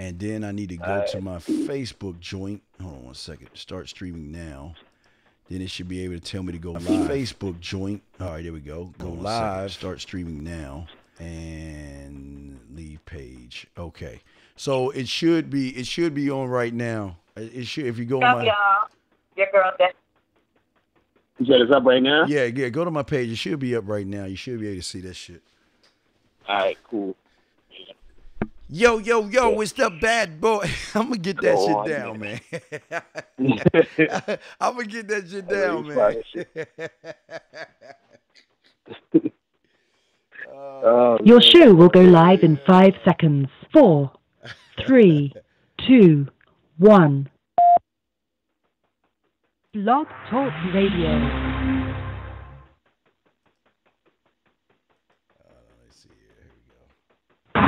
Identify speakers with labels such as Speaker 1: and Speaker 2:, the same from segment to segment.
Speaker 1: And then I need to go to my Facebook joint. Hold on one second. Start streaming now. Then it should be able to tell me to go live. Facebook joint. All right, there we go. Go live. Start streaming now. And leave page. Okay. So it should be on right now. It should, if you go on my.
Speaker 2: Your girl.
Speaker 3: You said it's up right now?
Speaker 1: Yeah. Go to my page. It should be up right now. You should be able to see that shit.
Speaker 3: All right, cool.
Speaker 1: Yo, it's the bad boy. I'm going to get that shit down, man. I'm going to get that shit down, man.
Speaker 4: Your show will go live in 5 seconds. 4, 3, 2, 1. Blog Talk Radio.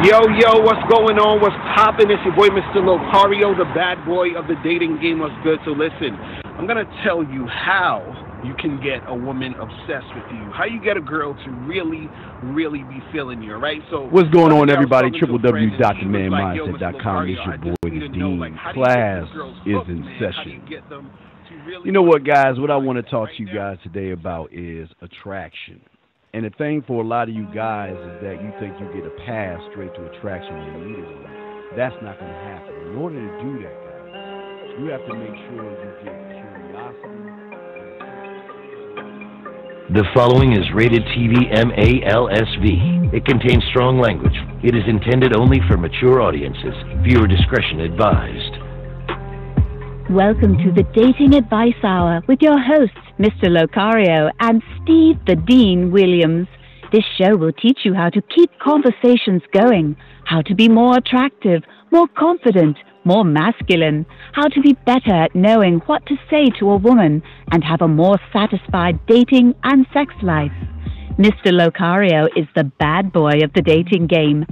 Speaker 3: Yo, what's going on? What's poppin'? It's your boy, Mr. Locario, the bad boy of the dating game. What's good? So listen, I'm going to tell you how you can get a woman obsessed with you. How you get a girl to really, really be feeling you, right? So
Speaker 5: what's going on, everybody? www.themanmindset.com. It's your boy, the Dean. Class is in session. You know what, guys? What I want to talk to you guys today about is attraction. And the thing for a lot of you guys is that you think you get a pass straight to attraction immediately. That's not going to happen. In order to do that, guys, you have to make sure you get curiosity.
Speaker 6: The following is rated TV MALSV. It contains strong language. It is intended only for mature audiences. Viewer discretion advised.
Speaker 7: Welcome to the Dating Advice Hour with your hosts, Mr. Locario and Steve the Dean Williams. This show will teach you how to keep conversations going, how to be more attractive, more confident, more masculine, how to be better at knowing what to say to a woman, and have a more satisfied dating and sex life. Mr. Locario is the bad boy of the dating game.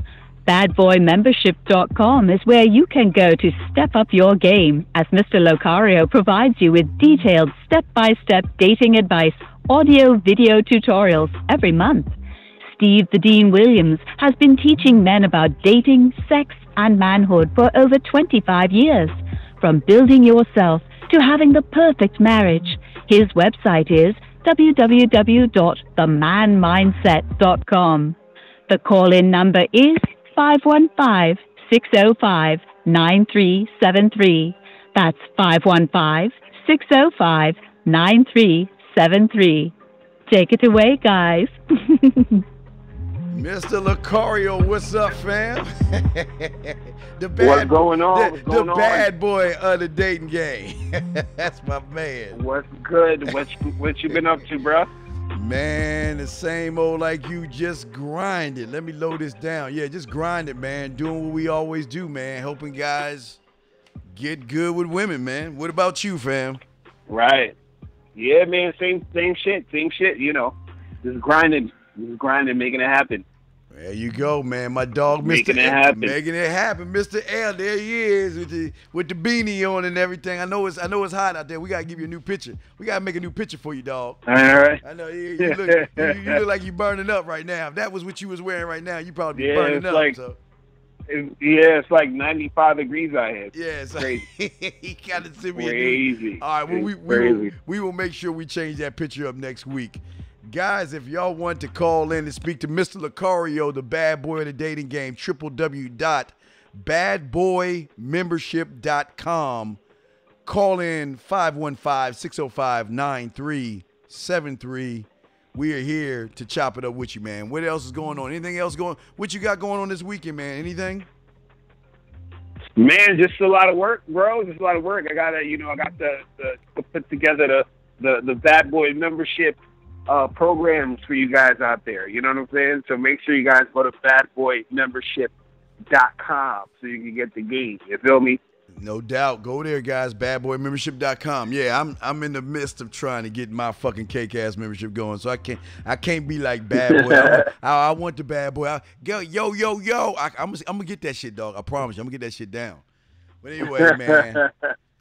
Speaker 7: BadBoyMembership.com is where you can go to step up your game, as Mr. Locario provides you with detailed step-by-step dating advice, audio, video tutorials every month. Steve the Dean Williams has been teaching men about dating, sex, and manhood for over 25 years. From building yourself to having the perfect marriage. His website is www.themanmindset.com. The call-in number is 515-605-9373. That's 515-605-9373. Take it away, guys.
Speaker 1: Mr. Locario, what's up, fam?
Speaker 3: What's going on?
Speaker 1: The bad boy of the dating game. That's my man.
Speaker 3: What's good? What you been up to, bro?
Speaker 1: Man, the same old like you, just grind it. Let me load this down. Yeah, just grind it, man. Doing what we always do, man. Helping guys get good with women, man. What about you, fam?
Speaker 3: Right. Yeah, man. Same shit. You know, just grinding, making it happen.
Speaker 1: There you go, man. My dog,
Speaker 3: making it happen.
Speaker 1: Making it happen, Mr. L. There he is with the beanie on and everything. I know it's hot out there. We gotta give you a new picture. We gotta make a new picture for you, dog.
Speaker 3: All right.
Speaker 1: I know you look like you burning up right now. If that was what you was wearing right now, you probably be burning up.
Speaker 3: Like,
Speaker 1: so.
Speaker 3: It's like 95 degrees out here.
Speaker 1: Yeah, it's
Speaker 3: crazy.
Speaker 1: He got to send me
Speaker 3: crazy.
Speaker 1: All right, well, we will make sure we change that picture up next week. Guys, if y'all want to call in and speak to Mr. Locario, the bad boy of the dating game, www.badboymembership.com. Call in 515-605-9373. We are here to chop it up with you, man. What else is going on? Anything else going? What you got going on this weekend, man? Anything?
Speaker 3: Man, just a lot of work, bro. Just a lot of work. I got to put together the bad boy membership programs for you guys out there. You know what I'm saying? So make sure you guys go to badboymembership.com so you can get the game. You feel me?
Speaker 1: No doubt. Go there, guys. Badboymembership.com. Yeah, I'm in the midst of trying to get my fucking cake-ass membership going, so I can't be like bad boy. I want the bad boy. Yo. I'm gonna get that shit, dog. I promise you. I'm gonna get that shit down. But anyway, man.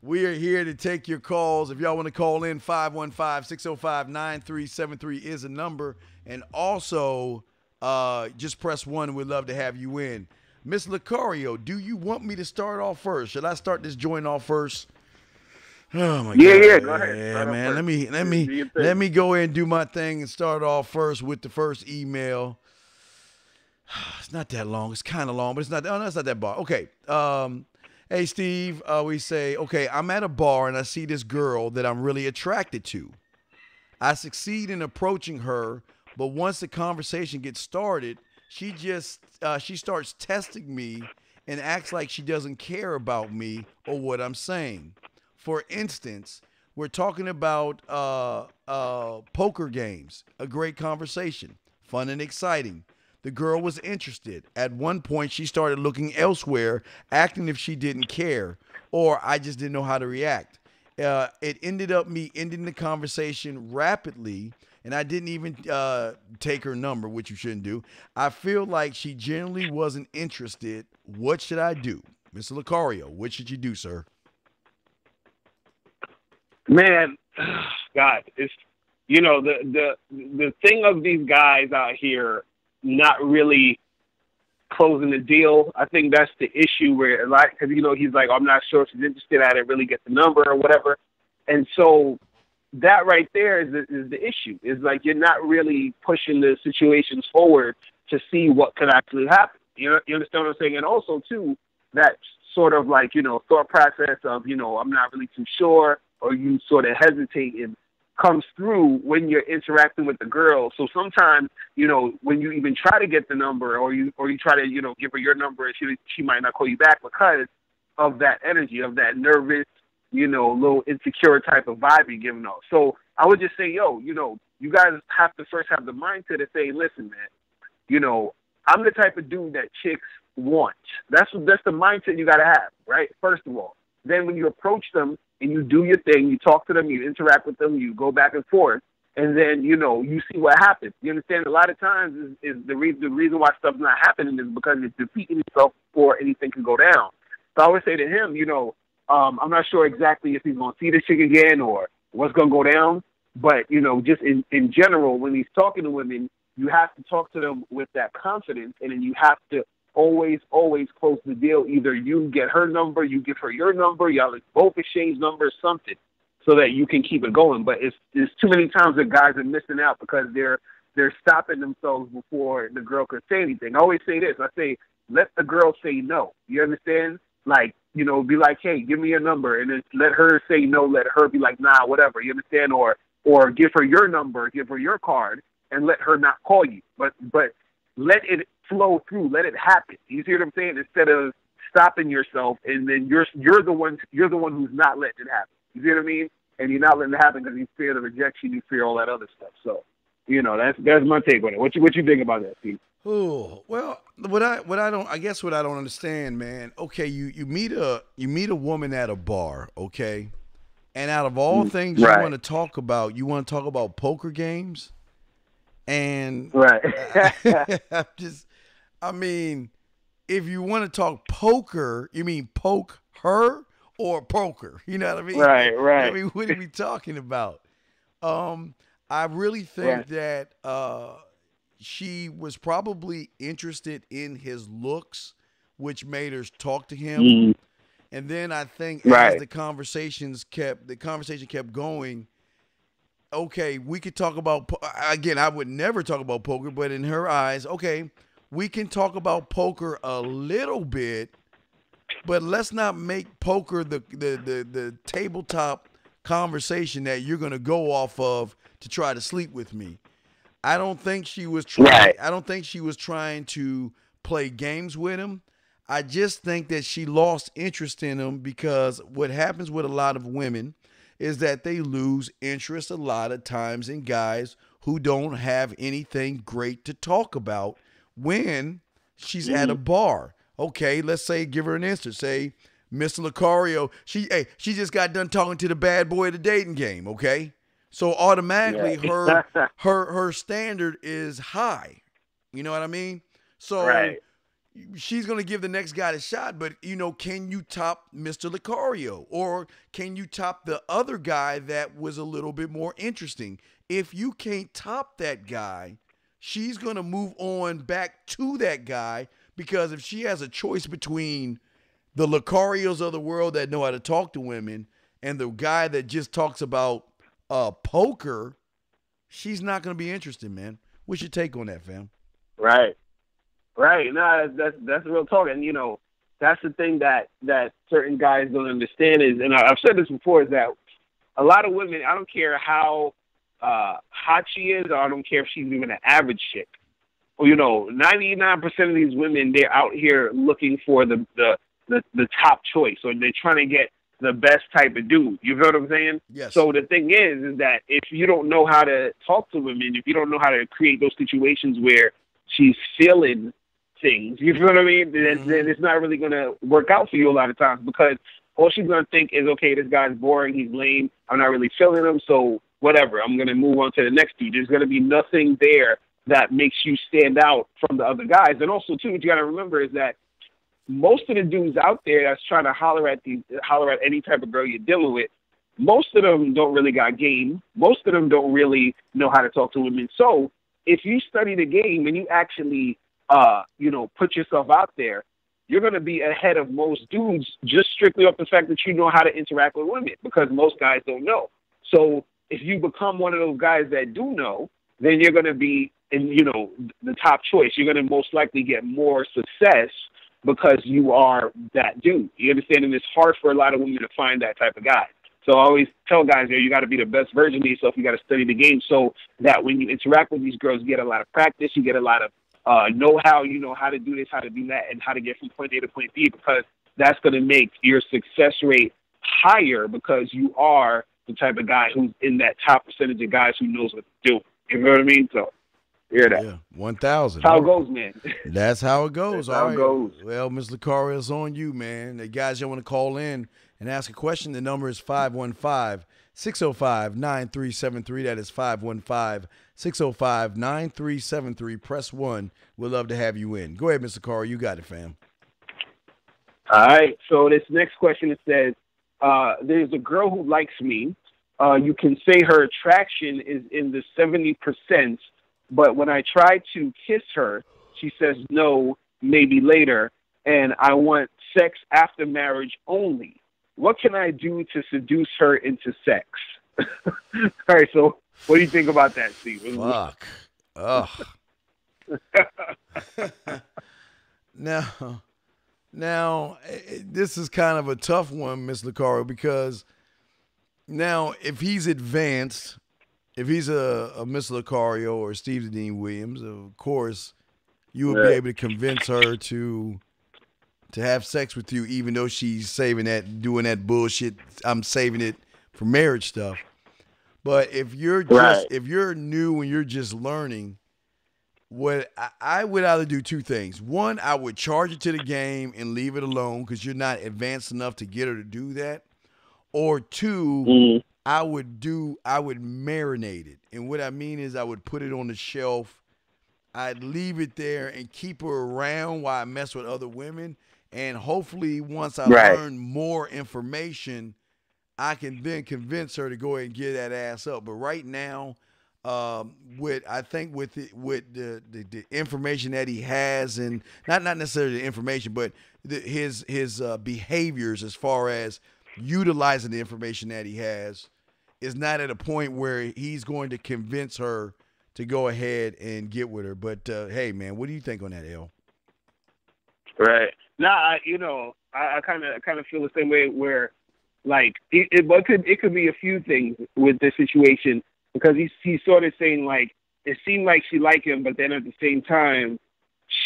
Speaker 1: We are here to take your calls. If y'all want to call in, 515-605-9373 is a number. And also, just press 1. We'd love to have you in. Miss Locario, do you want me to start off first? Should I start this joint off first? Oh my God!
Speaker 3: Yeah, go ahead.
Speaker 1: Yeah, man. Let me go ahead and do my thing and start off first with the first email. It's not that long. It's kind of long, but it's not. Oh, no, it's not that bar. Okay. Hey Steve, we say, okay, I'm at a bar and I see this girl that I'm really attracted to. I succeed in approaching her, but once the conversation gets started, she starts testing me and acts like she doesn't care about me or what I'm saying. For instance, we're talking about poker games. A great conversation, fun and exciting. The girl was interested. At one point, she started looking elsewhere, acting if she didn't care, or I just didn't know how to react. It ended up me ending the conversation rapidly, and I didn't even take her number, which you shouldn't do. I feel like she generally wasn't interested. What should I do? Mr. Locario, what should you do, sir?
Speaker 3: Man, God, it's, you know, the thing of these guys out here not really closing the deal. I think that's the issue where, like, because, you know, he's like, I'm not sure if she's interested. I didn't really get the number or whatever. And so that right there is the issue. Is like you're not really pushing the situations forward to see what could actually happen. You understand what I'm saying? And also, too, that sort of like, you know, thought process of, you know, I'm not really too sure, or you sort of hesitate and comes through when you're interacting with the girl. So sometimes, you know, when you even try to get the number or you try to, you know, give her your number, she might not call you back because of that energy, of that nervous, you know, little insecure type of vibe you're giving off. So I would just say, yo, you know, you guys have to first have the mindset to say, listen, man, you know, I'm the type of dude that chicks want. That's the mindset you got to have, right? First of all. Then when you approach them and you do your thing, you talk to them, you interact with them, you go back and forth, and then, you know, you see what happens. You understand? A lot of times is the reason why stuff's not happening is because it's defeating itself before anything can go down. So I would say to him, you know, I'm not sure exactly if he's going to see the chick again or what's going to go down, but, you know, just in general, when he's talking to women, you have to talk to them with that confidence, and then you have to always close the deal. Either you get her number, you give her your number, y'all both exchange numbers, something, so that you can keep it going. But it's too many times that guys are missing out because they're stopping themselves before the girl can say anything. I always say this. I say, let the girl say no. You understand? Like, you know, be like, hey, give me your number, and then let her say no. Let her be like, nah, whatever. You understand? Or give her your number, give her your card, and let her not call you. But let it flow through. Let it happen. You see what I'm saying? Instead of stopping yourself, and then you're the one who's not letting it happen. You see what I mean? And you're not letting it happen because you fear the rejection, you fear all that other stuff. So, you know, that's my take on it. What you think about that, Steve?
Speaker 1: Oh, well, what I don't understand, man. Okay, you meet a woman at a bar, okay? And out of all things you want to talk about poker games. And
Speaker 3: right.
Speaker 1: I mean, if you want to talk poker, you mean poke her or poker? You know what I mean?
Speaker 3: Right.
Speaker 1: I mean, what are we talking about? I really think that she was probably interested in his looks, which made her talk to him. Mm-hmm. And then I think as the conversation kept going. Okay, we could talk about, again, I would never talk about poker, but in her eyes, okay, we can talk about poker a little bit, but let's not make poker the tabletop conversation that you're going to go off of to try to sleep with me. I don't think she was trying to play games with him. I just think that she lost interest in him because what happens with a lot of women is that they lose interest a lot of times in guys who don't have anything great to talk about when she's at a bar. Okay, let's say, give her an instance. Say, Mr. Locario, she just got done talking to the bad boy of the dating game, okay? So automatically her standard is high. You know what I mean? So she's going to give the next guy a shot, but, you know, can you top Mr. Locario? Or can you top the other guy that was a little bit more interesting? If you can't top that guy, she's going to move on back to that guy Because if she has a choice between the Locarios of the world that know how to talk to women and the guy that just talks about poker, she's not going to be interested, man. What's your take on that, fam?
Speaker 3: Right. No, that's real talk. And, that's the thing that certain guys don't understand is, and I've said this before, is that a lot of women, I don't care how hot she is, or I don't care if she's even an average chick. Well, 99% of these women, they're out here looking for the top choice, or they're trying to get the best type of dude. You know what I'm saying?
Speaker 1: Yes.
Speaker 3: So the thing is that if you don't know how to talk to women, if you don't know how to create those situations where she's feeling things, you know what I mean? Then it's not really going to work out for you a lot of times, because all she's going to think is, okay, this guy's boring, he's lame, I'm not really feeling him, so whatever, I'm going to move on to the next dude. There's going to be nothing there that makes you stand out from the other guys. And also, too, what you got to remember is that most of the dudes out there that's trying to holler at any type of girl you're dealing with, most of them don't really got game. Most of them don't really know how to talk to women. So if you study the game and you actually, put yourself out there, you're going to be ahead of most dudes just strictly off the fact that you know how to interact with women, because most guys don't know. So if you become one of those guys that do know, then you're going to be in, the top choice. You're going to most likely get more success because you are that dude. You understand? And it's hard for a lot of women to find that type of guy. So I always tell guys, you got to be the best version of yourself. You got to study the game so that when you interact with these girls, you get a lot of practice. You get a lot of know-how. You know how to do this, how to do that, and how to get from point A to point B, because that's going to make your success rate higher, because you are the type of guy who's in that top percentage of guys who knows what to do. You know what I mean? So, hear that.
Speaker 1: Yeah, 1,000.
Speaker 3: That's how it goes, man.
Speaker 1: That's how it goes.
Speaker 3: That's how it goes.
Speaker 1: Well, Ms. Locario, it's on you, man. The guys you want to call in and ask a question, the number is 515-605-9373. That is 515-605-9373. Press 1. We'd love to have you in. Go ahead, Mr. Locario. You got it, fam.
Speaker 3: All right. So this next question, it says, there's a girl who likes me. You can say her attraction is in the 70%, but when I try to kiss her, she says no, maybe later, and I want sex after marriage only. What can I do to seduce her into sex? All right, so what do you think about that, Steve?
Speaker 1: Fuck. Ugh. Now, this is kind of a tough one, Miss Locario, because now if he's advanced, if he's a Miss Locario or Steve the Dean Williams, of course, you would be able to convince her to have sex with you, even though she's saving that, doing that bullshit. I'm saving it for marriage stuff. But if you're if you're new and you're just learning, what I would either do two things. One, I would charge it to the game and leave it alone because you're not advanced enough to get her to do that. Or two, I would marinate it. And what I mean is I would put it on the shelf. I'd leave it there and keep her around while I mess with other women. And hopefully once I learn more information, I can then convince her to go ahead and get that ass up. But right now, with the information that he has, and not necessarily the information, but his behaviors as far as utilizing the information that he has, is not at a point where he's going to convince her to go ahead and get with her. But hey, man, what do you think on that, L?
Speaker 3: Right. Nah, I kind of feel the same way. Where, like, it could be a few things with this situation, because he's sort of saying, like, it seemed like she liked him, but then at the same time,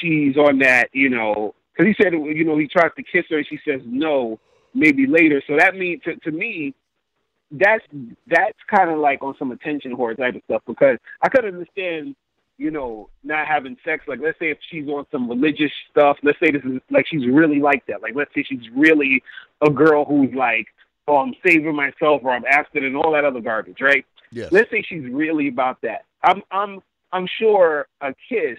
Speaker 3: she's on that, because he said, he tries to kiss her and she says no, maybe later. So that means, to me, that's kind of like on some attention whore type of stuff, because I could understand, not having sex. Like, let's say if she's on some religious stuff, let's say this is like she's really like that. Like, let's say she's really a girl who's like, oh, I'm saving myself, or I'm abstinent, and all that other garbage, right?
Speaker 1: Yes.
Speaker 3: Let's say she's really about that. I'm sure a kiss,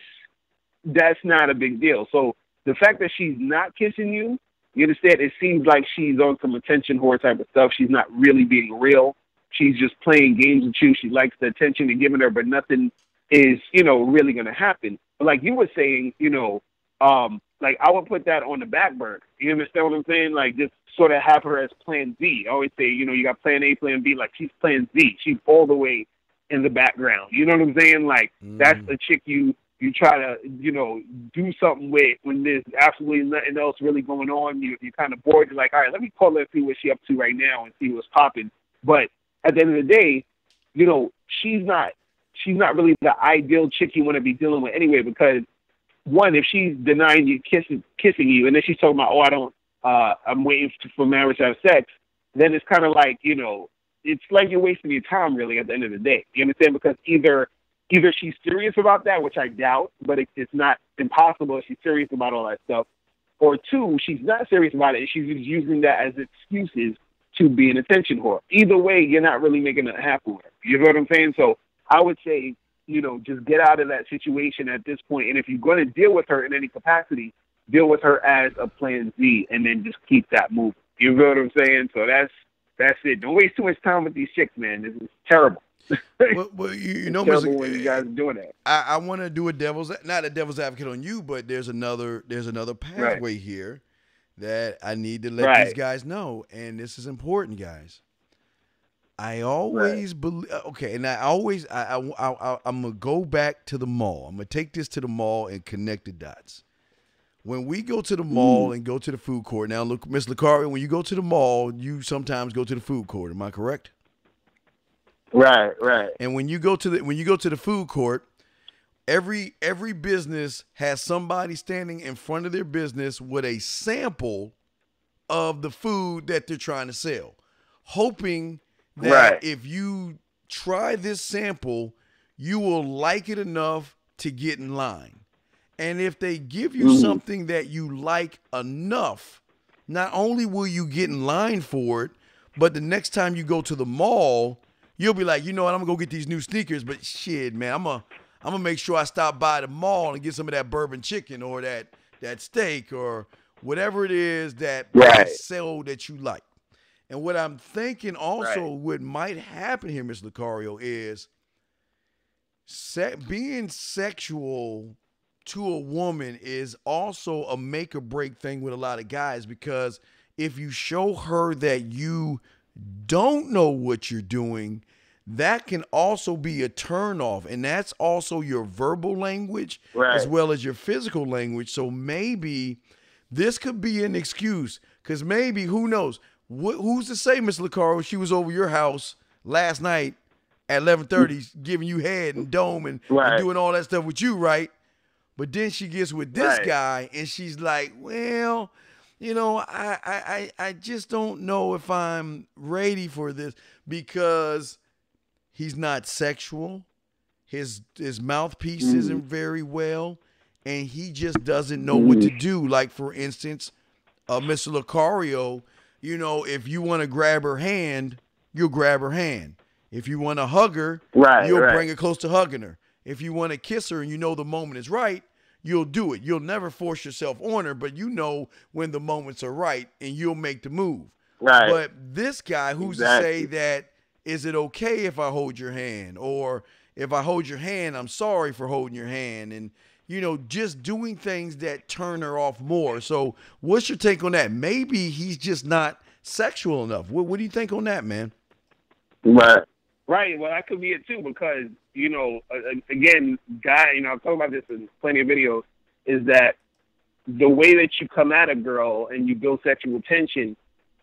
Speaker 3: that's not a big deal. So the fact that she's not kissing you, you understand, it seems like she's on some attention whore type of stuff. She's not really being real. She's just playing games with you. She likes the attention you're giving her, but nothing is, really going to happen. But like you were saying, like I would put that on the back burner. You understand what I'm saying? Like just sort of have her as plan Z. I always say, you got plan A, plan B. Like she's plan Z. She's all the way in the background. You know what I'm saying? Like that's a chick you try to, do something with when there's absolutely nothing else really going on. You're kind of bored. You're like, all right, let me call her and see what she's up to right now and see what's popping. But at the end of the day, she's not really the ideal chick you want to be dealing with anyway, because one, if she's denying you kissing you, and then she's talking about, I'm waiting for marriage to have sex, then it's kind of like, it's like you're wasting your time really at the end of the day. You understand? Because either she's serious about that, which I doubt, but it's not impossible if she's serious about all that stuff, or two, she's not serious about it and she's just using that as excuses to be an attention whore. Either way, you're not really making it happen with her. You know what I'm saying? So I would say, just get out of that situation at this point. And if you're going to deal with her in any capacity, deal with her as a plan Z and then just keep that moving. You know what I'm saying? So that's it. Don't waste too much time with these chicks, man. This is terrible.
Speaker 1: Well, you know,
Speaker 3: terrible when you guys are doing that.
Speaker 1: I want to do not a devil's advocate on you, but there's another pathway here that I need to let these guys know, and this is important, guys. I always believe, okay, and I'm gonna go back to the mall. I'm gonna take this to the mall and connect the dots. When we go to the mall and go to the food court, now look, Miss Locario, when you go to the mall, you sometimes go to the food court. Am I correct?
Speaker 3: Right.
Speaker 1: And when you go to the food court, every business has somebody standing in front of their business with a sample of the food that they're trying to sell, hoping that if you try this sample, you will like it enough to get in line. And if they give you something that you like enough, not only will you get in line for it, but the next time you go to the mall, you'll be like, you know what, I'm gonna go get these new sneakers, but shit, man, I'm gonna make sure I stop by the mall and get some of that bourbon chicken or that steak or whatever it is that they sell that you like. And what I'm thinking also what might happen here, Ms. Locario, is being sexual to a woman is also a make or break thing with a lot of guys, because if you show her that you don't know what you're doing, that can also be a turn off. And that's also your verbal language as well as your physical language. So maybe this could be an excuse, because maybe, who knows, who's to say, Miss Locario, she was over your house last night at 11:30 giving you head and dome and doing all that stuff with you, right? But then she gets with this guy and she's like, well, I just don't know if I'm ready for this, because he's not sexual. His mouthpiece isn't very well, and he just doesn't know what to do. Like, for instance, Mr. Locario, if you want to grab her hand, you'll grab her hand. If you want to hug her, you'll bring her close to hugging her. If you want to kiss her and you know the moment is right, you'll do it. You'll never force yourself on her, but you know when the moments are right and you'll make the move. Right. But this guy, who's to say that, is it okay if I hold your hand? Or if I hold your hand, I'm sorry for holding your hand. And, just doing things that turn her off more. So what's your take on that? Maybe he's just not sexual enough. What do you think on that, man?
Speaker 3: Right. Well, that could be it too, because, again, I've talked about this in plenty of videos, is that the way that you come at a girl and you build sexual tension,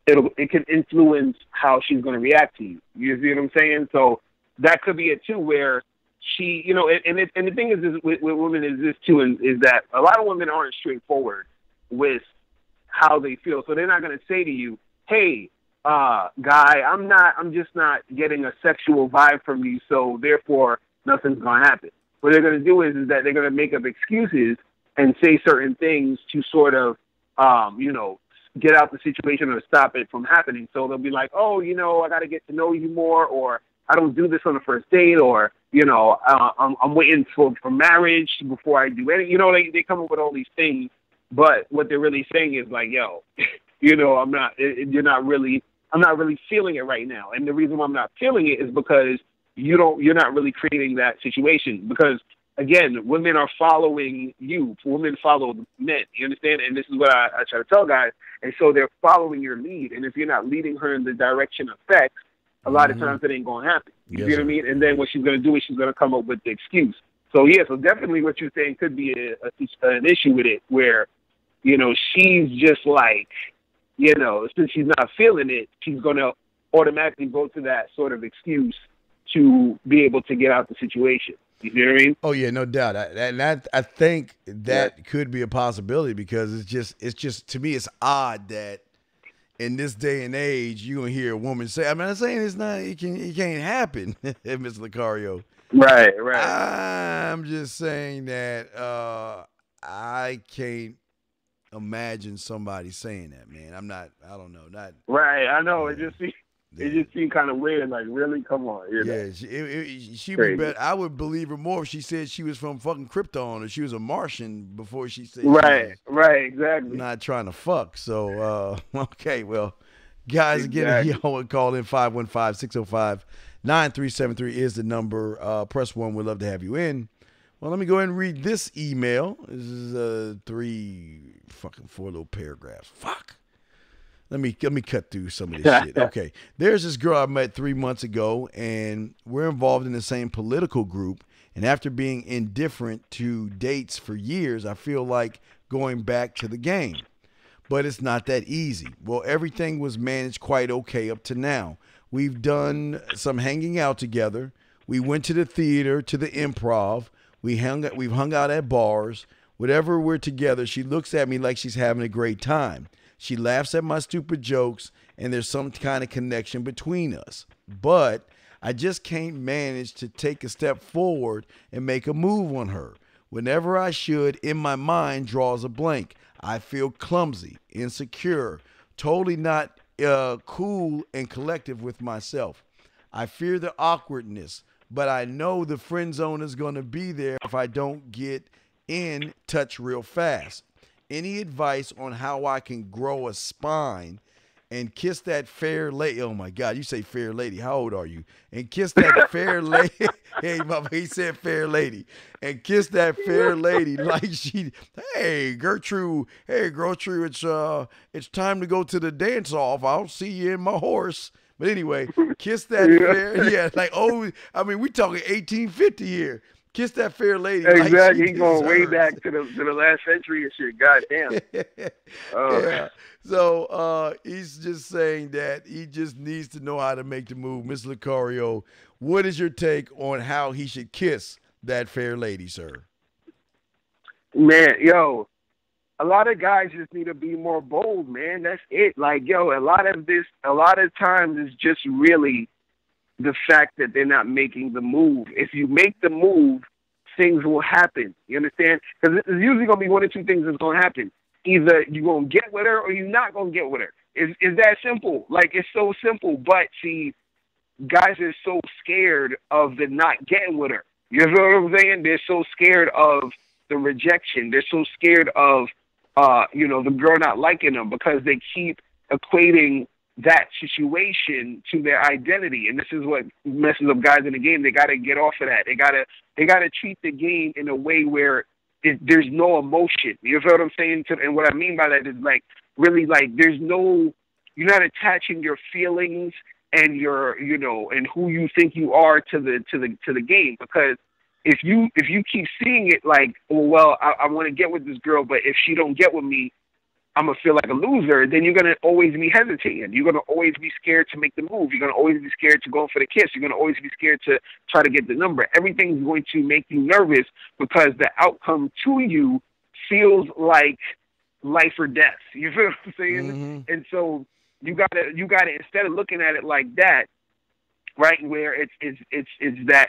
Speaker 3: it can influence how she's going to react to you. You see what I'm saying? So that could be it too, where she, and the thing is with women is this too, is that a lot of women aren't straightforward with how they feel. So they're not going to say to you, hey, guy, I'm just not getting a sexual vibe from you, so therefore nothing's going to happen. What they're going to do is that they're going to make up excuses and say certain things to sort of, get out the situation or stop it from happening. So they'll be like, oh, I got to get to know you more, or I don't do this on the first date, or, I'm waiting for marriage before I do anything. They come up with all these things, but what they're really saying is like, yo, I'm not really feeling it right now. And the reason why I'm not feeling it is because you're not really creating that situation. Because again, women are following you. Women follow men. You understand? And this is what I try to tell guys. And so they're following your lead. And if you're not leading her in the direction of sex, a lot of times it ain't going to happen. You see what I mean? And then what she's going to do is she's going to come up with the excuse. So, yeah, so definitely what you're saying could be an issue with it where, you know, she's just like, you know, since she's not feeling it, she's going to automatically go to that sort of excuse to be able to get out the situation. You know what I mean?
Speaker 1: Oh yeah, no doubt. I think that could be a possibility because it's just to me it's odd that in this day and age you're gonna hear a woman say. I mean, I'm saying it can't happen, Mr. Locario.
Speaker 3: Right.
Speaker 1: I'm just saying that I can't imagine somebody saying that, man. I don't know. Not
Speaker 3: right. I know. It just seemed kind of weird. Like, really? Come on.
Speaker 1: Yeah, she would bet. I would believe her more if she said she was from fucking Krypton or she was a Martian before she said.
Speaker 3: Right, exactly.
Speaker 1: Not trying to fuck. So, okay, well, guys, again, y'all would call in 515-605-9373 is the number. Press 1. We'd love to have you in. Well, let me go ahead and read this email. This is 4 little paragraphs. Fuck. Let me cut through some of this shit. Okay. There's this girl I met 3 months ago, and we're involved in the same political group. And after being indifferent to dates for years, I feel like going back to the game. But it's not that easy. Well, everything was managed quite okay up to now. We've done some hanging out together. We went to the theater, to the improv. We've hung out at bars. Whenever we're together, she looks at me like she's having a great time. She laughs at my stupid jokes, and there's some kind of connection between us. But I just can't manage to take a step forward and make a move on her. Whenever I should, in my mind draws a blank. I feel clumsy, insecure, totally not cool and collective with myself. I fear the awkwardness, but I know the friend zone is going to be there if I don't get in touch real fast. Any advice on how I can grow a spine and kiss that fair lady? Oh my God, you say fair lady. How old are you? And kiss that fair lady. Hey, mama, he said fair lady. And kiss that fair lady like she. Hey, Gertrude. Hey, Gertrude. It's time to go to the dance off. I'll see you in my horse. But anyway, kiss that fair. Yeah, like I mean, we talking 1850 here. Kiss that fair lady.
Speaker 3: Exactly.
Speaker 1: Like
Speaker 3: He's going way back to the last century and shit. Goddamn.
Speaker 1: Yeah. So he's just saying that he just needs to know how to make the move. Mr. Locario, what is your take on how he should kiss that fair lady, sir?
Speaker 3: Man, yo, a lot of guys just need to be more bold, man. That's it. Like, yo, a lot of times it's just really the fact that they're not making the move. If you make the move, things will happen. You understand? Because it's usually going to be one or two things that's going to happen. Either you're going to get with her or you're not going to get with her. It's that simple. Like, it's so simple. But, see, guys are so scared of the not getting with her. You know what I'm saying? They're so scared of the rejection. They're so scared of, the girl not liking them because they keep equating that situation to their identity. And this is what messes up guys in the game. They got to get off of that. They got to treat the game in a way where there's no emotion. You know what I'm saying? And what I mean by that is like, really like you're not attaching your feelings and and who you think you are to the game. Because if you keep seeing it like, well, I want to get with this girl, but if she don't get with me, I'm going to feel like a loser, then you're going to always be hesitating. You're going to always be scared to make the move. You're going to always be scared to go for the kiss. You're going to always be scared to try to get the number. Everything's going to make you nervous because the outcome to you feels like life or death. You feel what I'm saying? Mm-hmm. And so you gotta instead of looking at it like that, right, where it's that,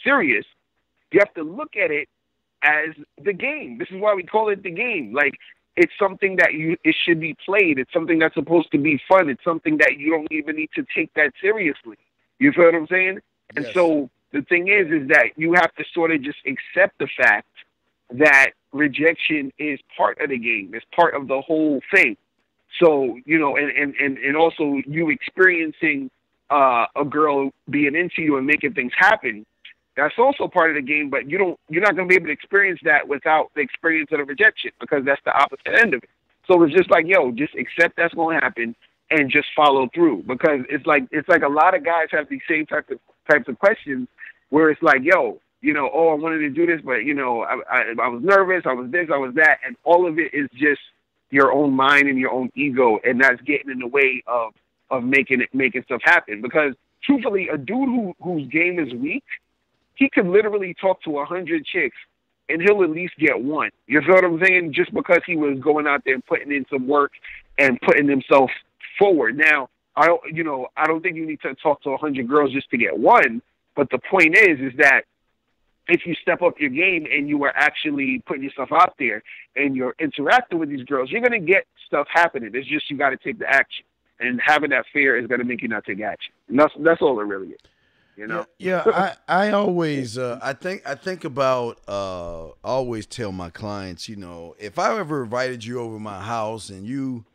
Speaker 3: serious, you have to look at it as the game. This is why we call it the game. Like, it's something that it should be played. It's something that's supposed to be fun. It's something that you don't even need to take that seriously. You feel what I'm saying? And
Speaker 1: yes.
Speaker 3: So the thing is that you have to sort of just accept the fact that rejection is part of the game. It's part of the whole thing. So, and also you experiencing a girl being into you and making things happen, That's also part of the game, but you're not going to be able to experience that without the experience of the rejection, because that's the opposite end of it. So it's just like, yo, just accept that's going to happen and just follow through, because it's like a lot of guys have these same types of questions where it's like, yo, oh, I wanted to do this, but I was nervous, I was this, I was that, and all of it is just your own mind and your own ego, and that's getting in the way of making stuff happen. Because truthfully, a dude whose game is weak, he could literally talk to 100 chicks and he'll at least get one. You feel what I'm saying? Just because he was going out there and putting in some work and putting himself forward. Now, I don't think you need to talk to 100 girls just to get one. But the point is that if you step up your game and you are actually putting yourself out there and you're interacting with these girls, you're going to get stuff happening. It's just you got to take the action. And having that fear is going to make you not take action. And that's all it really is.
Speaker 1: Yeah. I always I think about always tell my clients, if I ever invited you over to my house and you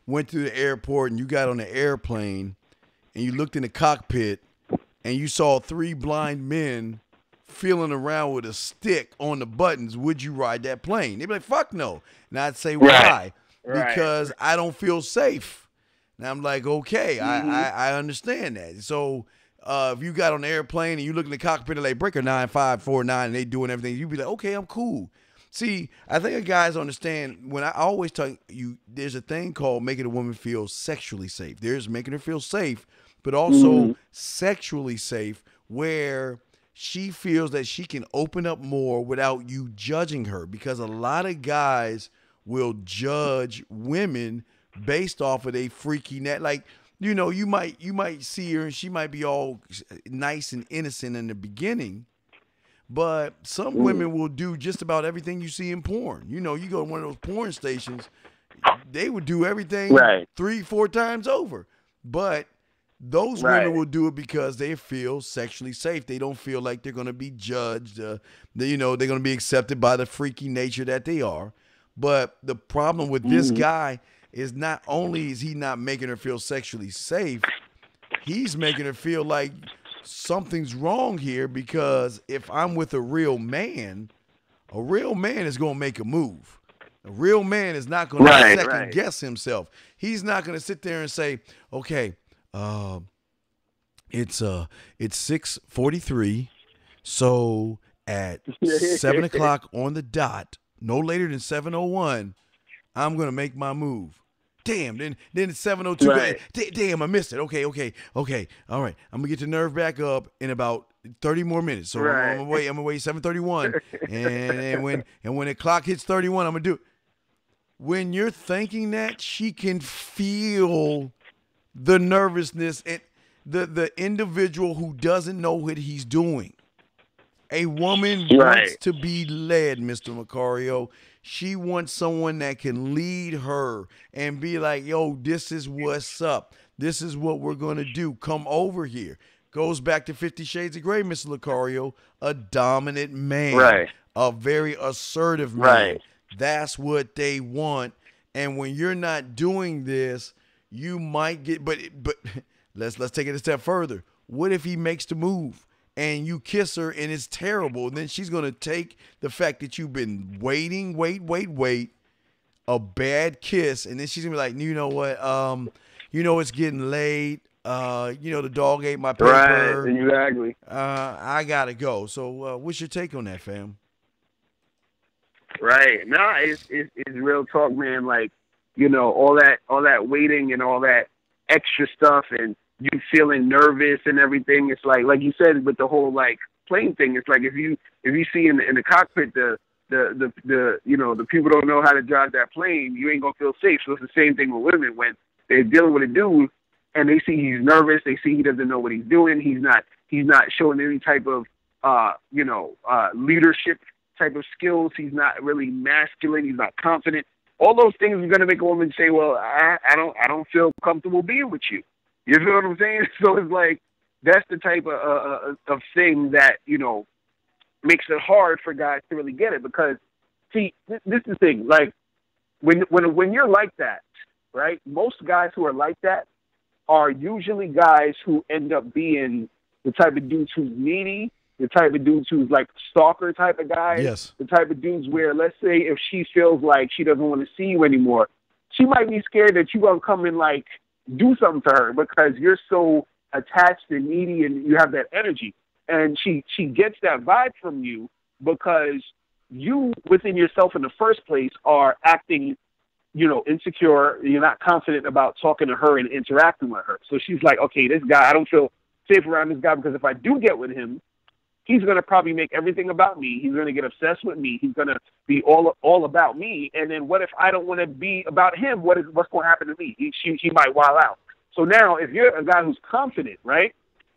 Speaker 1: went through the airport and you got on the airplane and you looked in the cockpit and you saw 3 blind men feeling around with a stick on the buttons, would you ride that plane? They'd be like, fuck no. And I'd say, why? Right. Because I don't feel safe. And I'm like, okay, I understand that. So if you got on the airplane and you look in the cockpit and like breaker 9549 and they doing everything, you'd be like, okay, I'm cool. See, I think guys understand when I always tell you, there's a thing called making a woman feel sexually safe. There's making her feel safe, but also sexually safe, where she feels that she can open up more without you judging her, because a lot of guys will judge women based off of a freaky net. Like, you might see her and she might be all nice and innocent in the beginning, but some women will do just about everything you see in porn. You go to one of those porn stations, they would do everything 3-4 times over. But those women will do it because they feel sexually safe. They don't feel like they're going to be judged. They're going to be accepted by the freaky nature that they are. But the problem with this guy is not only is he not making her feel sexually safe, he's making her feel like something's wrong here, because if I'm with a real man is going to make a move. A real man is not going to second guess himself. He's not going to sit there and say, okay, it's 6:43, so at 7 o'clock on the dot, no later than 7:01, I'm going to make my move. Damn, then it's 7:02. Damn, I missed it. Okay. All right, I'm going to get the nerve back up in about 30 more minutes. So I'm going to wait 7:31. and when the clock hits 31, I'm going to do it. When you're thinking that, she can feel the nervousness and the individual who doesn't know what he's doing. A woman wants to be led, Mr. Locario. She wants someone that can lead her and be like, yo, this is what's up. This is what we're going to do. Come over here. Goes back to 50 Shades of Grey, Mr. Locario. A dominant man. A very assertive man. That's what they want. And when you're not doing this, you might get, but let's take it a step further. What if he makes the move and you kiss her and it's terrible? And then she's going to take the fact that you've been waiting, a bad kiss, and then she's going to be like, you know what? It's getting late. The dog ate my paper.
Speaker 3: Right, exactly.
Speaker 1: I got to go. So what's your take on that, fam?
Speaker 3: Right. No, it's real talk, man. Like, all that waiting and all that extra stuff and you feeling nervous and everything. It's like you said with the whole plane thing. It's like if you see in the cockpit the people don't know how to drive that plane, you ain't gonna feel safe. So it's the same thing with women when they're dealing with a dude and they see he's nervous, they see he doesn't know what he's doing, he's not showing any type of leadership type of skills, he's not really masculine, he's not confident. All those things are gonna make a woman say, well, I don't feel comfortable being with you. You feel what I'm saying? So it's like that's the type of thing that makes it hard for guys to really get it, because see, this is the thing. Like when you're like that, right? Most guys who are like that are usually guys who end up being the type of dudes who's needy, the type of dudes who's like stalker type of guys.
Speaker 1: Yes.
Speaker 3: The type of dudes where, let's say, if she feels like she doesn't want to see you anymore, she might be scared that you're going to come and, like, do something to her because you're so attached and needy and you have that energy. And she gets that vibe from you because you, within yourself in the first place, are acting, you know, insecure. You're not confident about talking to her and interacting with her. So she's like, okay, this guy, I don't feel safe around this guy because if I do get with him, he's going to probably make everything about me. He's going to get obsessed with me. He's going to be all about me. And then what if I don't want to be about him? What's going to happen to me? He might wild out. So now if you're a guy who's confident, right,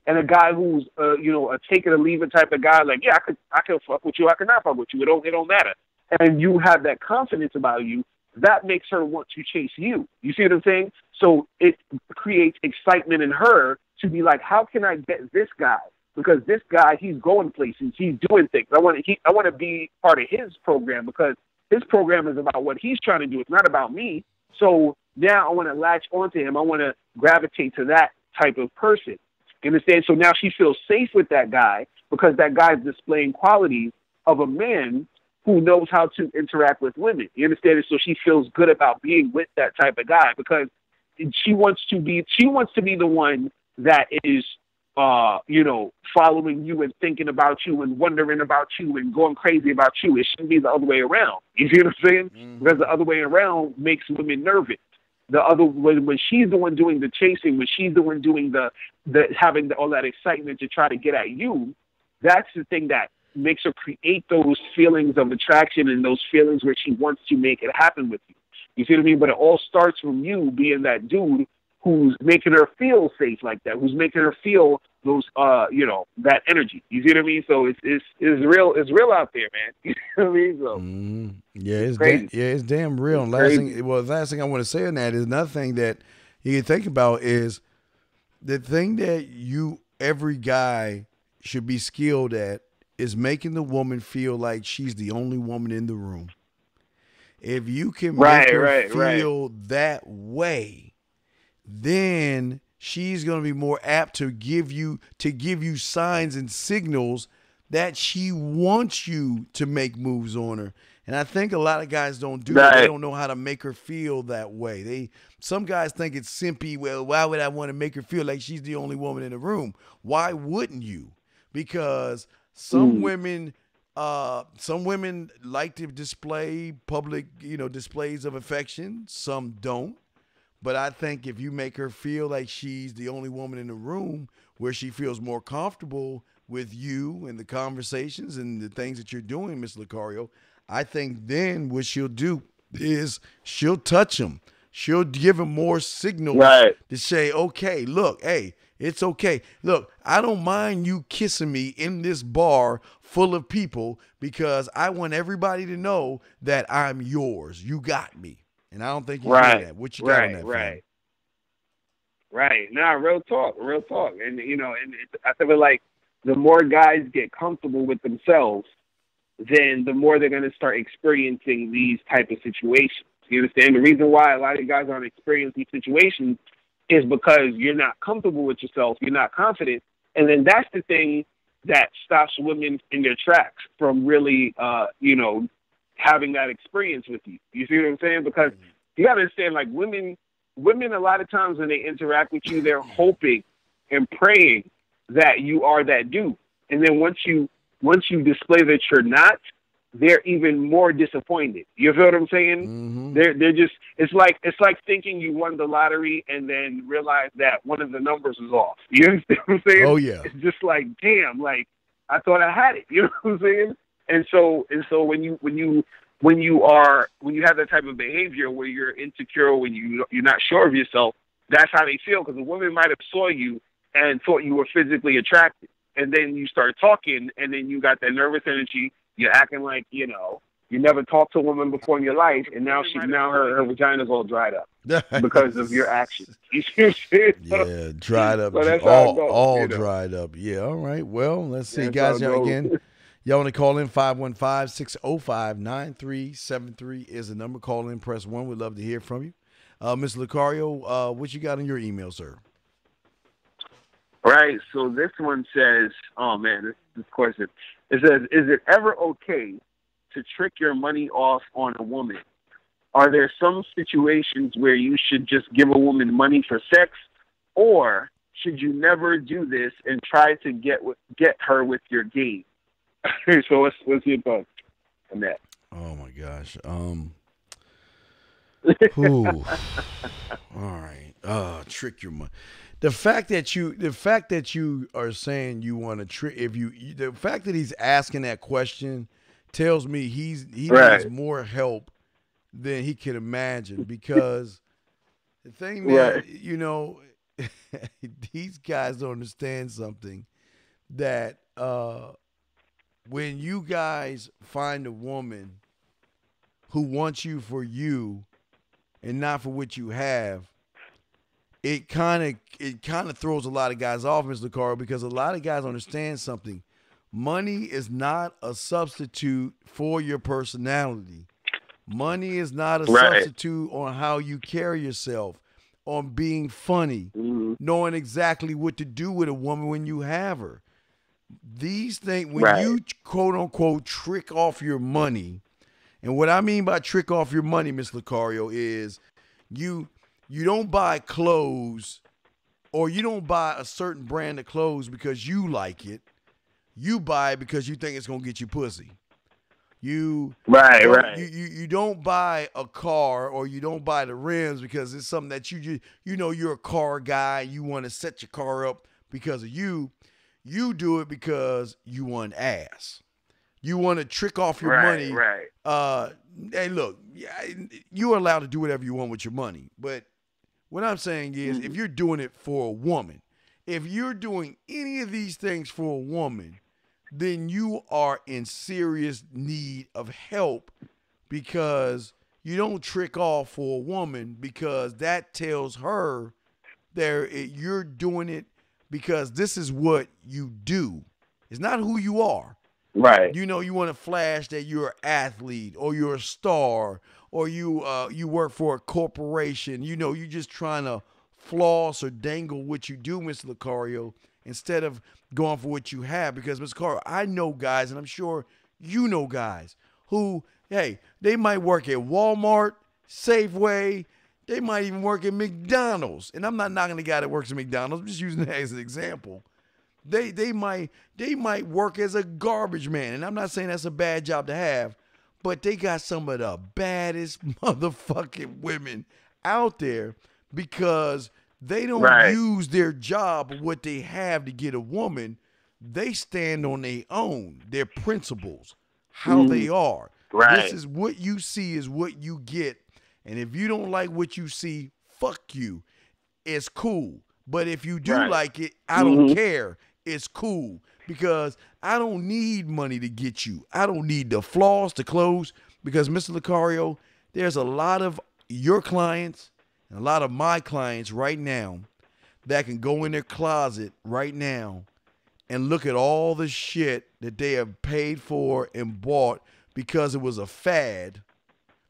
Speaker 3: and a guy who's, you know, a take it or leave it type of guy, like, yeah, I can fuck with you. I cannot fuck with you. It don't matter. And you have that confidence about you, that makes her want to chase you. You see what I'm saying? So it creates excitement in her to be like, how can I get this guy? Because this guy, he's going places, he's doing things. I want to be part of his program because his program is about what he's trying to do. It's not about me. So now I want to latch onto him. I want to gravitate to that type of person. You understand? So now she feels safe with that guy because that guy's displaying qualities of a man who knows how to interact with women. You understand? So she feels good about being with that type of guy because she wants to be the one that is, you know, following you and thinking about you and wondering about you and going crazy about you. It shouldn't be the other way around. You see what I'm saying? Mm-hmm. Because the other way around makes women nervous. When she's the one doing the chasing, when she's the one doing the having all that excitement to try to get at you, that's the thing that makes her create those feelings of attraction and those feelings where she wants to make it happen with you. You see what I mean? But it all starts from you being that dude who's making her feel safe like that, who's making her feel those, you know, that energy. You see what I mean? So it's real out there, man. You know what I mean? So
Speaker 1: it's damn real. And last thing I want to say on that is another thing that you can think about is the thing that every guy should be skilled at is making the woman feel like she's the only woman in the room. If you can make her feel that way, then she's going to be more apt to give you signs and signals that she wants you to make moves on her. And I think a lot of guys don't do that. They don't know how to make her feel that way. Some guys think it's simply, well, why would I want to make her feel like she's the only woman in the room? Why wouldn't you? Because some women like to display public, you know, displays of affection. Some don't. But I think if you make her feel like she's the only woman in the room where she feels more comfortable with you and the conversations and the things that you're doing, Miss Locario, I think then what she'll do is she'll touch him. She'll give him more signals to say, okay, look, hey, it's okay. Look, I don't mind you kissing me in this bar full of people because I want everybody to know that I'm yours. You got me. And I don't think you do that. What you got on that?
Speaker 3: Right. Nah, real talk. And, you know, I feel like the more guys get comfortable with themselves, then the more they're going to start experiencing these type of situations. You understand? The reason why a lot of guys aren't experiencing these situations is because you're not comfortable with yourself. You're not confident. And then that's the thing that stops women in their tracks from really, you know, having that experience with you. You see what I'm saying? Because you got to understand, like, women a lot of times when they interact with you, they're hoping and praying that you are that dude. And then once you display that you're not, they're even more disappointed. You feel what I'm saying? Mm-hmm. They're just, it's like thinking you won the lottery and then realize that one of the numbers is off. You understand what I'm saying?
Speaker 1: Oh yeah.
Speaker 3: It's just like, damn, like I thought I had it. You know what I'm saying? And so when you have that type of behavior where you're insecure, when you're not sure of yourself, that's how they feel. Because a woman might have saw you and thought you were physically attractive, and then you start talking, and then you got that nervous energy. You're acting like, you know, you never talked to a woman before in your life, and now her vagina's all dried up because of your actions. You see what I'm saying?
Speaker 1: Yeah, dried up,
Speaker 3: so
Speaker 1: all
Speaker 3: you know?
Speaker 1: dried up. Yeah, all right. Well, let's see, guys. Again, y'all want to call in 515-605-9373 is the number. Call in, press 1. We'd love to hear from you. Ms. Locario, what you got in your email, sir?
Speaker 3: Right. So this one says, oh man, this question. It says, is it ever okay to trick your money off on a woman? Are there some situations where you should just give a woman money for sex, or should you never do this and try to get her with your game? So what's your thoughts on that?
Speaker 1: Oh my gosh. Who? All right. Trick your money. The fact that you are saying you want to trick, the fact that he's asking that question tells me he needs more help than he can imagine, because the thing that these guys don't understand something, that when you guys find a woman who wants you for you and not for what you have, it kind of throws a lot of guys off, Mr. Locario, because a lot of guys understand something. Money is not a substitute for your personality. Money is not a substitute on how you carry yourself, on being funny, knowing exactly what to do with a woman when you have her. These things, when you quote unquote trick off your money, and what I mean by trick off your money, Mr. Locario, is you don't buy clothes, or you don't buy a certain brand of clothes because you like it. You buy it because you think it's gonna get you pussy. You don't buy a car, or you don't buy the rims because it's something that you're a car guy. You want to set your car up because of you. You do it because you want ass. You want to trick off your money. Hey, look, you're allowed to do whatever you want with your money, but what I'm saying is, if you're doing it for a woman, if you're doing any of these things for a woman, then you are in serious need of help, because you don't trick off for a woman because that tells her you're doing it because this is what you do. It's not who you are.
Speaker 3: Right.
Speaker 1: You want to flash that you're an athlete, or you're a star, or you work for a corporation. You're just trying to floss or dangle what you do, Mr. Locario, instead of going for what you have. Because, Mr. Locario, I know guys, and I'm sure you know guys, who, hey, they might work at Walmart, Safeway, they might even work at McDonald's. And I'm not knocking the guy that works at McDonald's, I'm just using that as an example. They might work as a garbage man, and I'm not saying that's a bad job to have, but they got some of the baddest motherfucking women out there, because they don't use their job or what they have to get a woman. They stand on their own, their principles, how they are. This is what you see is what you get, and if you don't like what you see, fuck you. It's cool. But if you do like it, I don't care. It's cool, because I don't need money to get you. I don't need the floss, the clothes, because, Mr. Locario, there's a lot of your clients and a lot of my clients right now that can go in their closet right now and look at all the shit that they have paid for and bought because it was a fad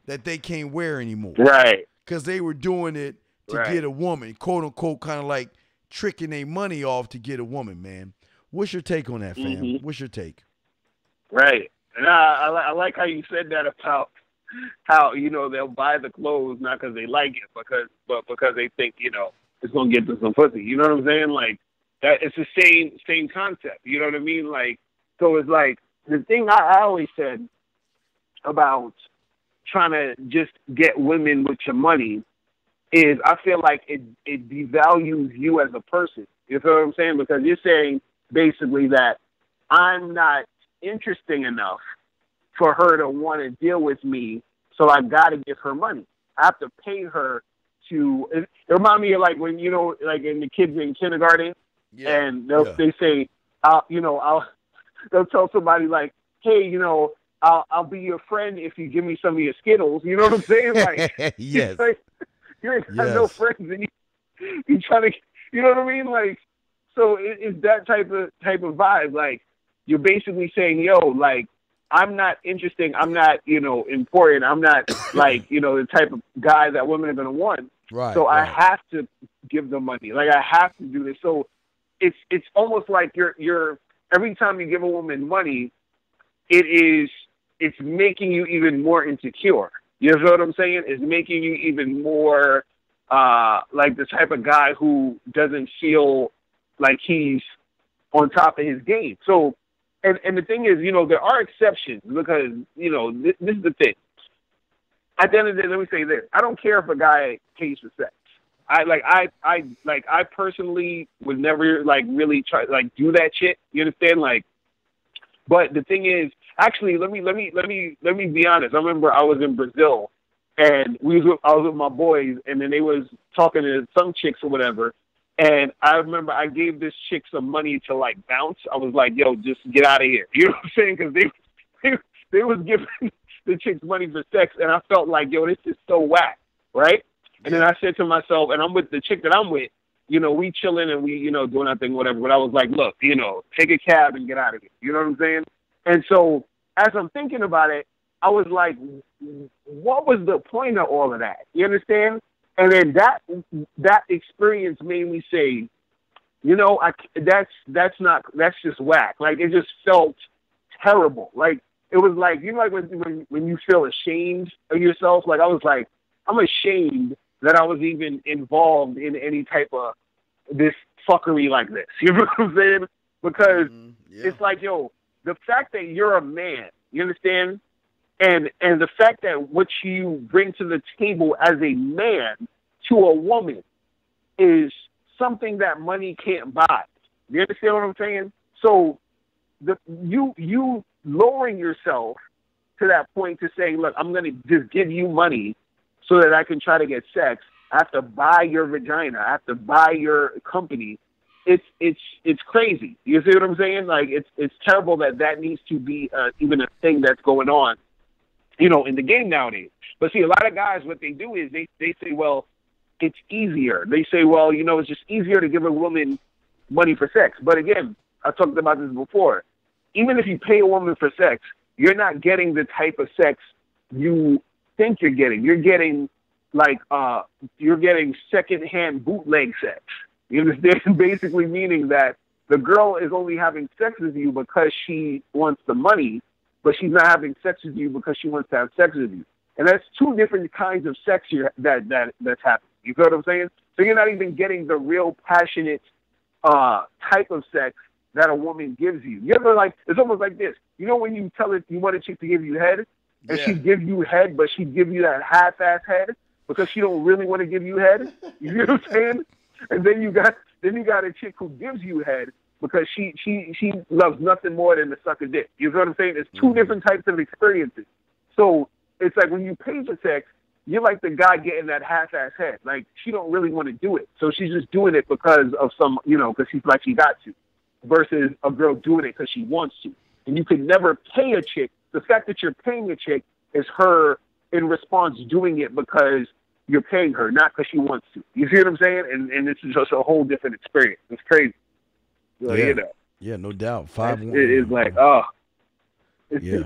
Speaker 1: that they can't wear anymore.
Speaker 3: Right.
Speaker 1: Because they were doing it to get a woman, quote unquote, kind of like tricking their money off to get a woman, man. What's your take on that, fam? What's your take?
Speaker 3: Right. And I like how you said that about how, they'll buy the clothes not because they like it, but because they think, it's going to get them some pussy. You know what I'm saying? Like, that it's the same concept. You know what I mean? Like, so it's like, the thing I always said about trying to just get women with your money is I feel like it devalues you as a person. You know what I'm saying? Because you're saying basically that I'm not interesting enough for her to want to deal with me, so I got to give her money. I have to pay her to. It reminds me of like when like in the kids in kindergarten, and they say, they'll tell somebody like, hey, I'll be your friend if you give me some of your Skittles. You know what I'm saying? Like,
Speaker 1: yes.
Speaker 3: Like, you ain't got no friends, and you trying to, you know what I mean? Like, so it's that type of vibe. Like, you're basically saying, yo, like, I'm not interesting. I'm not, important. I'm not like, the type of guy that women are going to want.
Speaker 1: Right.
Speaker 3: So I have to give them money. Like, I have to do this. So it's almost like you're every time you give a woman money, it's making you even more insecure. You know what I'm saying? It's making you even more like the type of guy who doesn't feel like he's on top of his game. So, and the thing is, there are exceptions because, this is the thing. At the end of the day, let me say this. I don't care if a guy pays for sex. I personally would never really try do that shit. You understand? But the thing is, actually, let me be honest. I remember I was in Brazil, and I was with my boys, and then they was talking to some chicks or whatever. And I remember I gave this chick some money to bounce. I was like, "Yo, just get out of here." You know what I'm saying? Because they was giving the chicks money for sex, and I felt like, "Yo, this is so whack," right? And then I said to myself, and I'm with the chick that I'm with, we chilling and we, doing our thing, whatever. But I was like, look, take a cab and get out of here. You know what I'm saying? And so as I'm thinking about it, I was like, what was the point of all of that? You understand? And then that experience made me say, that's just whack. It just felt terrible. It was like, when you feel ashamed of yourself. I was like, I'm ashamed that I was even involved in any type of this fuckery like this. You know what I'm saying? Because it's like, yo, the fact that you're a man, you understand? And the fact that what you bring to the table as a man to a woman is something that money can't buy. You understand what I'm saying? So you lowering yourself to that point to say, look, I'm going to just give you money so that I can try to get sex. I have to buy your vagina. I have to buy your company. It's crazy. You see what I'm saying? It's terrible that needs to be even a thing that's going on, in the game nowadays. But see, a lot of guys, what they do is they say, well, it's easier. They say, well, it's just easier to give a woman money for sex. But again, I talked about this before. Even if you pay a woman for sex, you're not getting the type of sex you think you're getting. You're getting secondhand bootleg sex. You understand? Basically meaning that the girl is only having sex with you because she wants the money, but she's not having sex with you because she wants to have sex with you. And that's two different kinds of sex that's happening. You feel what I'm saying? So you're not even getting the real passionate type of sex that a woman gives you. You ever it's almost like this. When you tell her you want a chick to give you head, and she give you head, but she give you that half-ass head because she don't really want to give you head. You know what I'm saying? And then you got a chick who gives you head because she loves nothing more than to suck a dick. You know what I'm saying? It's two different types of experiences. So it's like when you pay for sex, you're like the guy getting that half-ass head. She don't really want to do it, so she's just doing it because of some, because she's like she got to, versus a girl doing it because she wants to. And you could never pay a chick. The fact that you're paying a chick is her in response doing it because you're paying her, not because she wants to. You see what I'm saying? And this is just a whole different experience. It's crazy. So,
Speaker 1: Yeah, no doubt. 5-1.
Speaker 3: It is like, oh.
Speaker 1: Yeah.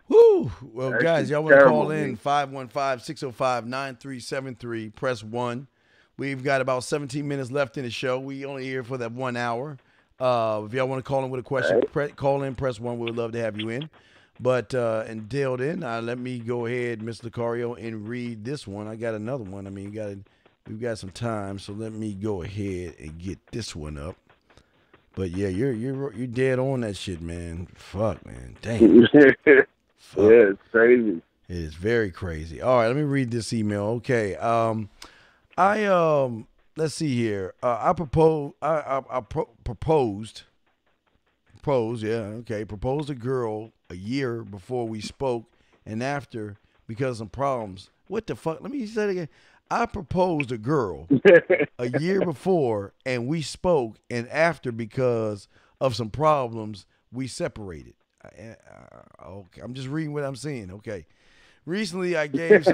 Speaker 1: Woo! Well,
Speaker 3: That's
Speaker 1: guys, y'all want to call in,
Speaker 3: man.
Speaker 1: 515-605-9373. Press 1. We've got about 17 minutes left in the show. We only here for that 1 hour. If y'all want to call in with a question, call in, press 1. We would love to have you in. But until then, let me go ahead, Mr. Locario, and read this one. I got another one. I mean, we've got some time, so let me go ahead and get this one up. But yeah, you're dead on that shit, man. Fuck, man. Damn.
Speaker 3: Fuck. Yeah, it's crazy.
Speaker 1: It is very crazy. All right, let me read this email. Okay. Let's see here. I proposed, proposed a girl a year before we spoke and after because of some problems. What the fuck? Let me say it again. I proposed a girl a year before and we spoke and after because of some problems we separated. Okay, I'm just reading what I'm saying. Okay. Recently, I gave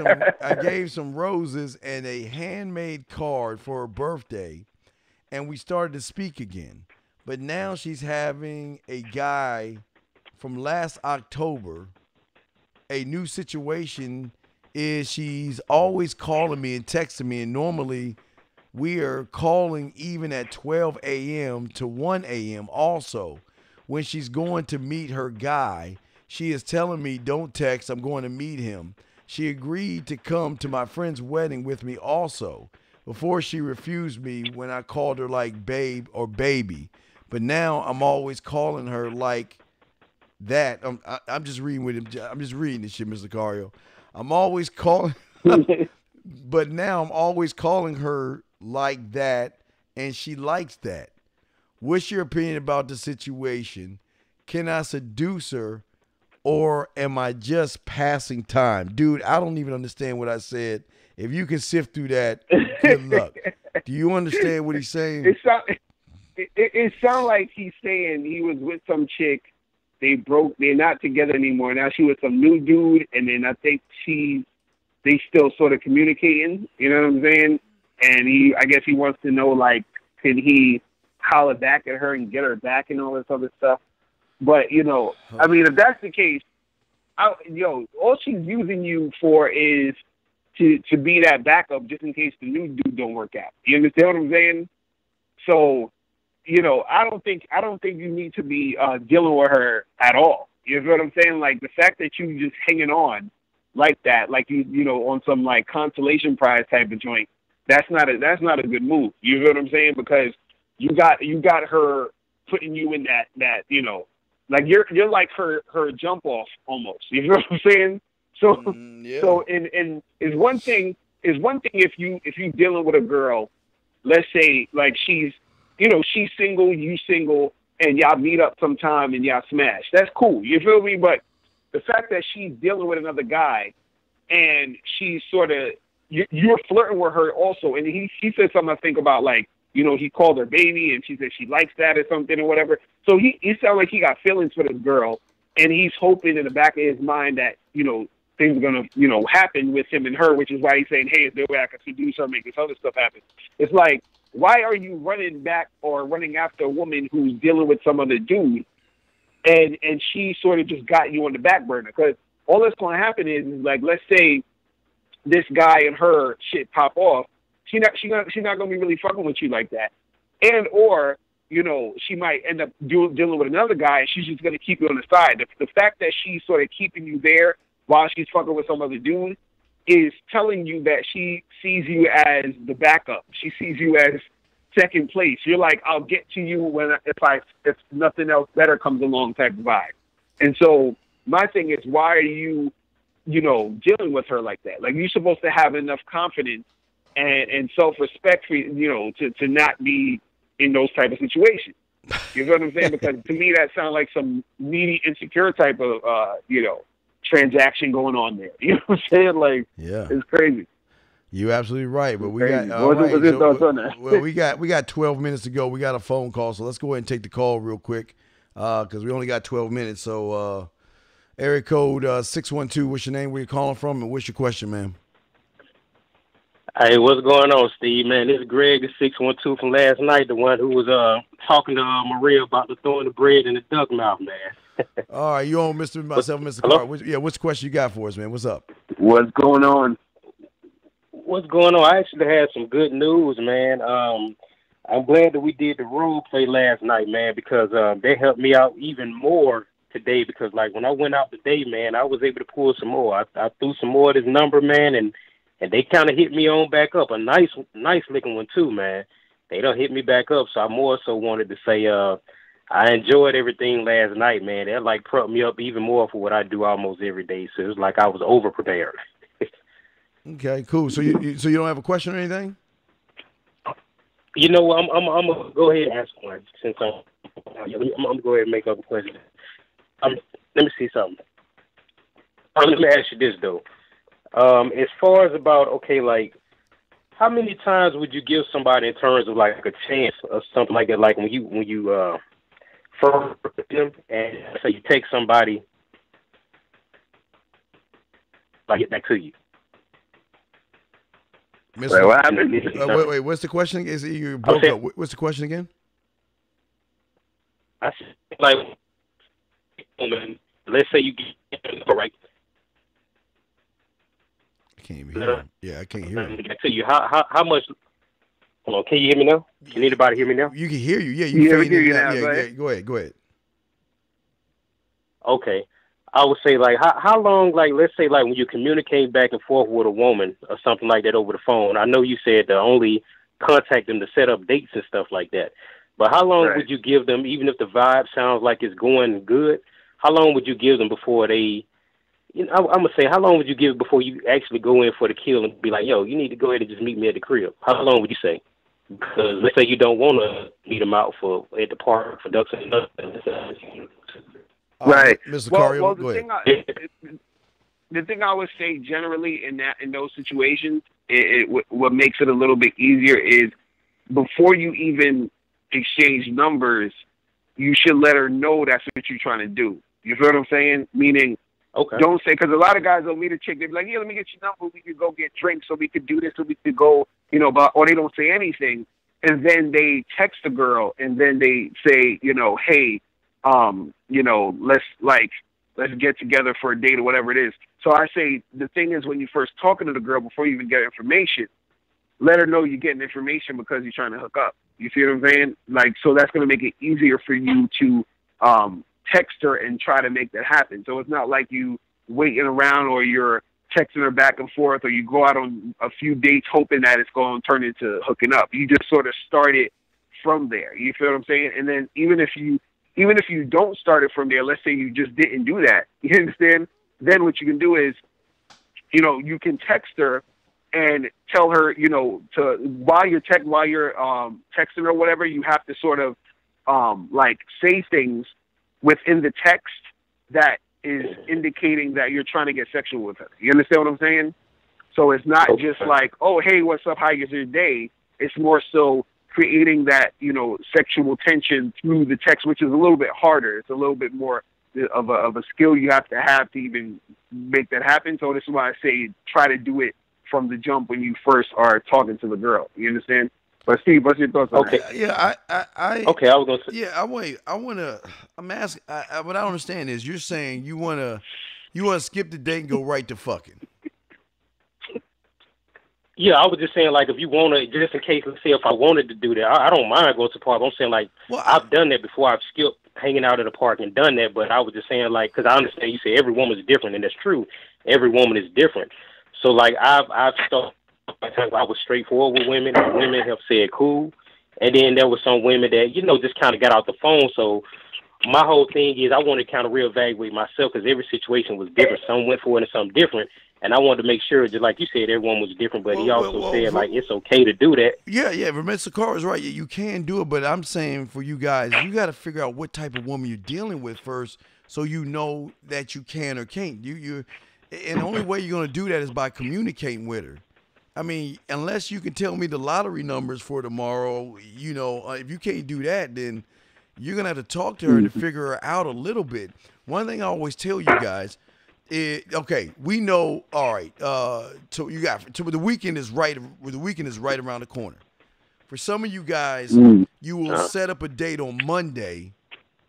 Speaker 1: some roses and a handmade card for her birthday, and we started to speak again. But now she's having a guy from last October. A new situation is she's always calling me and texting me, and normally We are calling even at 12 a.m. to 1 a.m. also. When she's going to meet her guy, she is telling me, don't text, I'm going to meet him. She agreed to come to my friend's wedding with me also. Before she refused me when I called her like babe or baby. But now I'm always calling her like that. I'm just reading with him. I'm just reading this shit, Mr. Locario. I'm always calling, but now I'm always calling her like that, and she likes that. What's your opinion about the situation? Can I seduce her, or am I just passing time? Dude, I don't even understand what I said. If you can sift through that, good luck. Do you understand what he's saying?
Speaker 3: It sounds like he's saying he was with some chick. They broke. They're not together anymore. Now she with some new dude, and then I think they still sort of communicating. You know what I'm saying? And I guess he wants to know, like, can he holler back at her and get her back and all this other stuff? But, I mean, if that's the case, all she's using you for is to be that backup just in case the new dude don't work out. You understand what I'm saying? So, I don't think you need to be dealing with her at all. You know what I'm saying? Like, the fact that you just hanging on like that, like you on some like consolation prize type of joint, that's not a good move. You know what I'm saying? Because you got her putting you in that like you're like her jump off almost. You know what I'm saying? So
Speaker 1: yeah.
Speaker 3: So and is one thing if you dealing with a girl, let's say like she's single, you single, and y'all meet up sometime and y'all smash. That's cool. You feel me? But the fact that she's dealing with another guy and she's sort of you're flirting with her also, and he said something I think about, like, he called her baby and she said she likes that or something or whatever. So he sounds like he got feelings for this girl, and he's hoping in the back of his mind that things are gonna happen with him and her, which is why he's saying, hey, is there a way I can seduce her, make this other stuff happen? It's like, why are you running back or running after a woman who's dealing with some other dude, and she sort of just got you on the back burner? Because all that's going to happen is, like, let's say this guy and her shit pop off, she's not going to be really fucking with you like that, and or she might end up dealing with another guy, and she's just going to keep you on the side. The fact that she's sort of keeping you there while she's fucking with some other dude is telling you that she sees you as the backup. She sees you as second place. You're like, I'll get to you if nothing else better comes along type of vibe. And so my thing is, why are you, dealing with her like that? Like, you're supposed to have enough confidence and self-respect for, to not be in those type of situations. You know what I'm saying? Because to me, that sounds like some needy, insecure type of, transaction going on there. You know what I'm saying? Like,
Speaker 1: yeah,
Speaker 3: it's crazy.
Speaker 1: You're absolutely right, but we
Speaker 3: crazy.
Speaker 1: got all right.
Speaker 3: What's your thoughts on that?
Speaker 1: Well, we got 12 minutes to go. We got a phone call, so let's go ahead and take the call real quick because we only got 12 minutes. So, area code 612. What's your name? Where you calling from, and what's your question, man?
Speaker 2: Hey, what's going on, Steve? Man, this is Greg, the 612 from last night, the one who was talking to Maria about the throwing the bread in the duck mouth, man.
Speaker 1: All right, you on Mr. Carr. What's the question you got for us, man? What's up?
Speaker 3: What's going on?
Speaker 2: What's going on? I actually had some good news, man. I'm glad that we did the role play last night, man, because they helped me out even more today. Because, like, when I went out today, man, I was able to pull some more. I threw some more of this number, man, and they kind of hit me on back up. A nice looking one too, man. They done hit me back up, so I more so wanted to say I enjoyed everything last night, man. That like prepped me up even more for what I do almost every day. So it was like I was over prepared.
Speaker 1: Okay, cool. So you don't have a question or anything?
Speaker 2: You know what? I'm gonna go ahead and ask one since I'm gonna go ahead and make up a question. Let me see something. Let me ask you this though. As far as about, okay, like, how many times would you give somebody in terms of like a chance or something like that? Like when you first them and so you take somebody, like, get back to you.
Speaker 1: Wait, what happened? Wait, what's the question? Is it you broke up? What's the question again?
Speaker 2: I said, like, let's say you get right.
Speaker 1: I can't even hear him. Yeah, I can't hear him.
Speaker 2: I tell you how much. Hello, can you hear me now? Can anybody hear me now?
Speaker 1: You can hear you. Yeah,
Speaker 3: Yeah, we
Speaker 1: fading
Speaker 3: hear you
Speaker 1: in and out.
Speaker 3: now.
Speaker 1: Yeah, go ahead.
Speaker 2: Okay. I would say, like, how long, like, let's say, like, when you communicate back and forth with a woman or something like that over the phone, I know you said to only contact them to set up dates and stuff like that, but how long would you give them, even if the vibe sounds like it's going good, how long would you give them before they, I'm going to say, how long would you give before you actually go in for the kill and be like, yo, you need to go ahead and just meet me at the crib? How long would you say? Because let's say you don't want to meet them out at the park for ducks and nothing.
Speaker 3: Right.
Speaker 1: Mr.
Speaker 3: Well,
Speaker 1: Locario, go ahead.
Speaker 3: The thing I would say generally in those situations, what makes it a little bit easier is before you even exchange numbers, you should let her know that's what you're trying to do. You feel what I'm saying? Meaning, don't say, because a lot of guys will meet a chick, they'll be like, yeah, let me get your number, we could go get drinks, so we could do this, so we could go, or they don't say anything, and then they text the girl, and then they say, hey, let's get together for a date or whatever it is. So I say the thing is, when you first talking to the girl, before you even get information, let her know you're getting information because you're trying to hook up. You see what I'm saying? Like, so that's going to make it easier for you to text her and try to make that happen. So it's not like you waiting around or you're texting her back and forth or you go out on a few dates hoping that it's going to turn into hooking up. You just sort of start it from there. You feel what I'm saying? And then even if you don't start it from there, let's say you just didn't do that, you understand? Then what you can do is, you can text her and tell her, while you're texting her or whatever, you have to sort of say things within the text that is indicating that you're trying to get sexual with her. You understand what I'm saying? So it's not just like, oh, hey, what's up? How is your day? It's more so creating that, sexual tension through the text, which is a little bit harder. It's a little bit more of a skill you have to even make that happen. So this is why I say try to do it from the jump when you first are talking to the girl. You understand? But Steve, what's your thoughts on that?
Speaker 1: Yeah,
Speaker 2: Okay, I was going to say.
Speaker 1: Yeah, I'm asking, what I don't understand is you're saying you want to skip the date and go right to fucking.
Speaker 2: Yeah, I was just saying, like, if you want to, just in case, let's say if I wanted to do that, I don't mind going to the park. I'm saying, like, I've done that before. I've skipped hanging out at the park and done that, but I was just saying, like, because I understand you say every woman is different, and that's true. Every woman is different. So, like, I've started, I was straightforward with women, and women have said cool. And then there were some women that, just kind of got out the phone. So my whole thing is I want to kind of reevaluate myself because every situation was different. Some went for it and some different. And I wanted to make sure, just like you said, everyone was different, but he also said, like, it's okay to do that.
Speaker 1: Yeah, Mr. Carr is right. You can do it, but I'm saying for you guys, you got to figure out what type of woman you're dealing with first so you know that you can or can't. And the only way you're going to do that is by communicating with her. I mean, unless you can tell me the lottery numbers for tomorrow, if you can't do that, then you're going to have to talk to her to figure her out a little bit. One thing I always tell you guys, okay, we know. All right, the weekend is right. The weekend is right around the corner. For some of you guys, you will set up a date on Monday,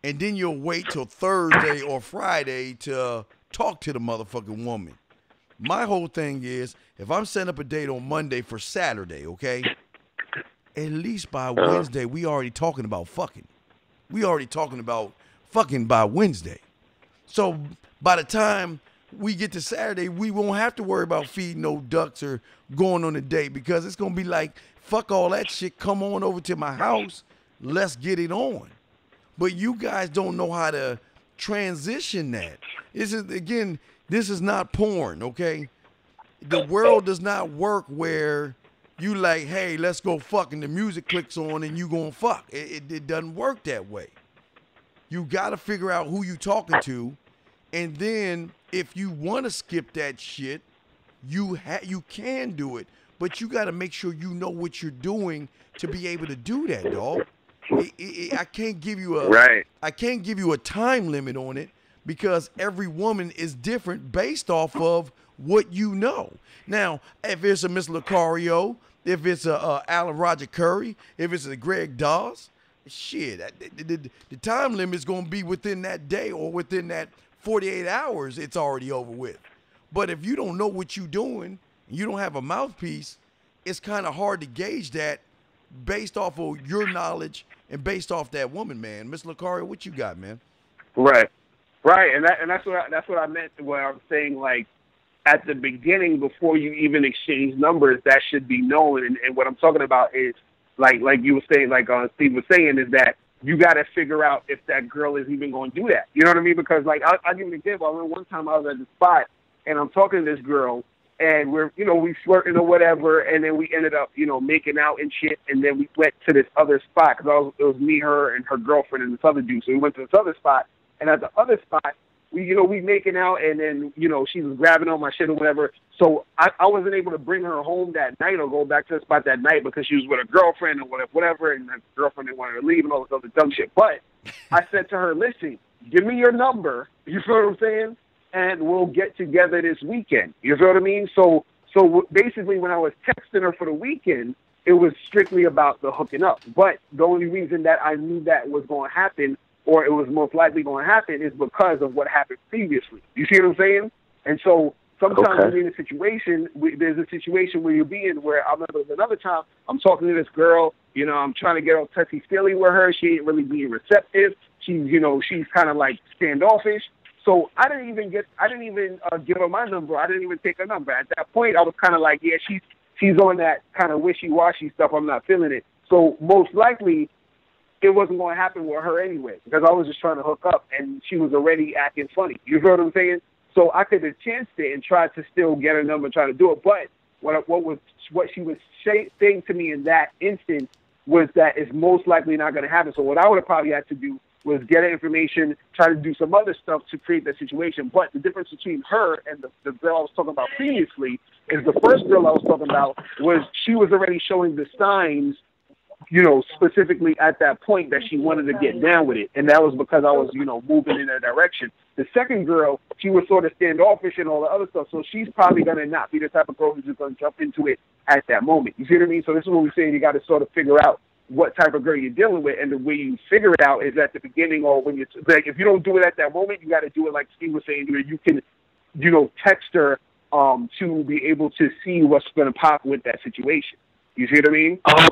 Speaker 1: and then you'll wait till Thursday or Friday to talk to the motherfucking woman. My whole thing is, if I'm setting up a date on Monday for Saturday, okay, at least by Wednesday we already talking about fucking. We already talking about fucking by Wednesday. So by the time we get to Saturday, we won't have to worry about feeding no ducks or going on a date because it's going to be like, fuck all that shit. Come on over to my house. Let's get it on. But you guys don't know how to transition that. This is not porn, okay? The world does not work where you like, hey, let's go fuck, and the music clicks on and you gonna fuck. It doesn't work that way. You got to figure out who you talking to, and then if you want to skip that shit, you can do it, but you got to make sure you know what you're doing to be able to do that, dog. I can't give you a time limit on it because every woman is different based off of what you know. Now, if it's a Miss Locario, if it's a Alan Roger Curry, if it's a Greg Dawes, shit, the time limit is going to be within that day or within that 48 hours, it's already over with. But if you don't know what you're doing, you don't have a mouthpiece, it's kind of hard to gauge that based off of your knowledge and based off that woman, man. Miss Locario, what you got, man?
Speaker 3: Right, and that's what I meant when I was saying, like, at the beginning, before you even exchange numbers, that should be known. And what I'm talking about is, like you were saying, like Steve was saying, is that you got to figure out if that girl is even going to do that. You know what I mean? Because, like, I'll give you an example. I remember one time I was at the spot, and I'm talking to this girl, and we flirting or whatever, and then we ended up, making out and shit, and then we went to this other spot, because it was me, her, and her girlfriend and this other dude. So we went to this other spot, and at the other spot, we making out, and then, she was grabbing on my shit or whatever. So I wasn't able to bring her home that night or go back to the spot that night because she was with a girlfriend or whatever, and her girlfriend didn't want her to leave and all this other dumb shit. But I said to her, listen, give me your number, you feel what I'm saying? And we'll get together this weekend. You feel what I mean? So basically when I was texting her for the weekend, it was strictly about the hooking up. But the only reason that I knew that was going to happen, or it was most likely going to happen, is because of what happened previously. You see what I'm saying? And so sometimes when you're in a situation, there's a situation where you're being, where I remember another time, I'm talking to this girl, I'm trying to get all touchy-feely with her. She ain't really being receptive. She's kind of like standoffish. So I didn't even give her my number. I didn't even take her number. At that point, I was kind of like, yeah, she's on that kind of wishy-washy stuff. I'm not feeling it. So most likely, it wasn't going to happen with her anyway, because I was just trying to hook up, and she was already acting funny. You feel what I'm saying? So I could have chanced it and tried to still get her number and try to do it. But what she was saying to me in that instance was that it's most likely not going to happen. So what I would have probably had to do was get her information, try to do some other stuff to create that situation. But the difference between her and the girl I was talking about previously is the first girl I was talking about was she was already showing the signs, specifically at that point, that she wanted to get down with it. And that was because I was, moving in that direction. The second girl, she was sort of standoffish and all the other stuff. So she's probably going to not be the type of girl who's just going to jump into it at that moment. You see what I mean? So this is what we're saying. You got to sort of figure out what type of girl you're dealing with. And the way you figure it out is at the beginning, or when you're like, if you don't do it at that moment, you got to do it like Steve was saying, where you can, text her to be able to see what's going to pop with that situation. You see what I mean?
Speaker 2: Oh,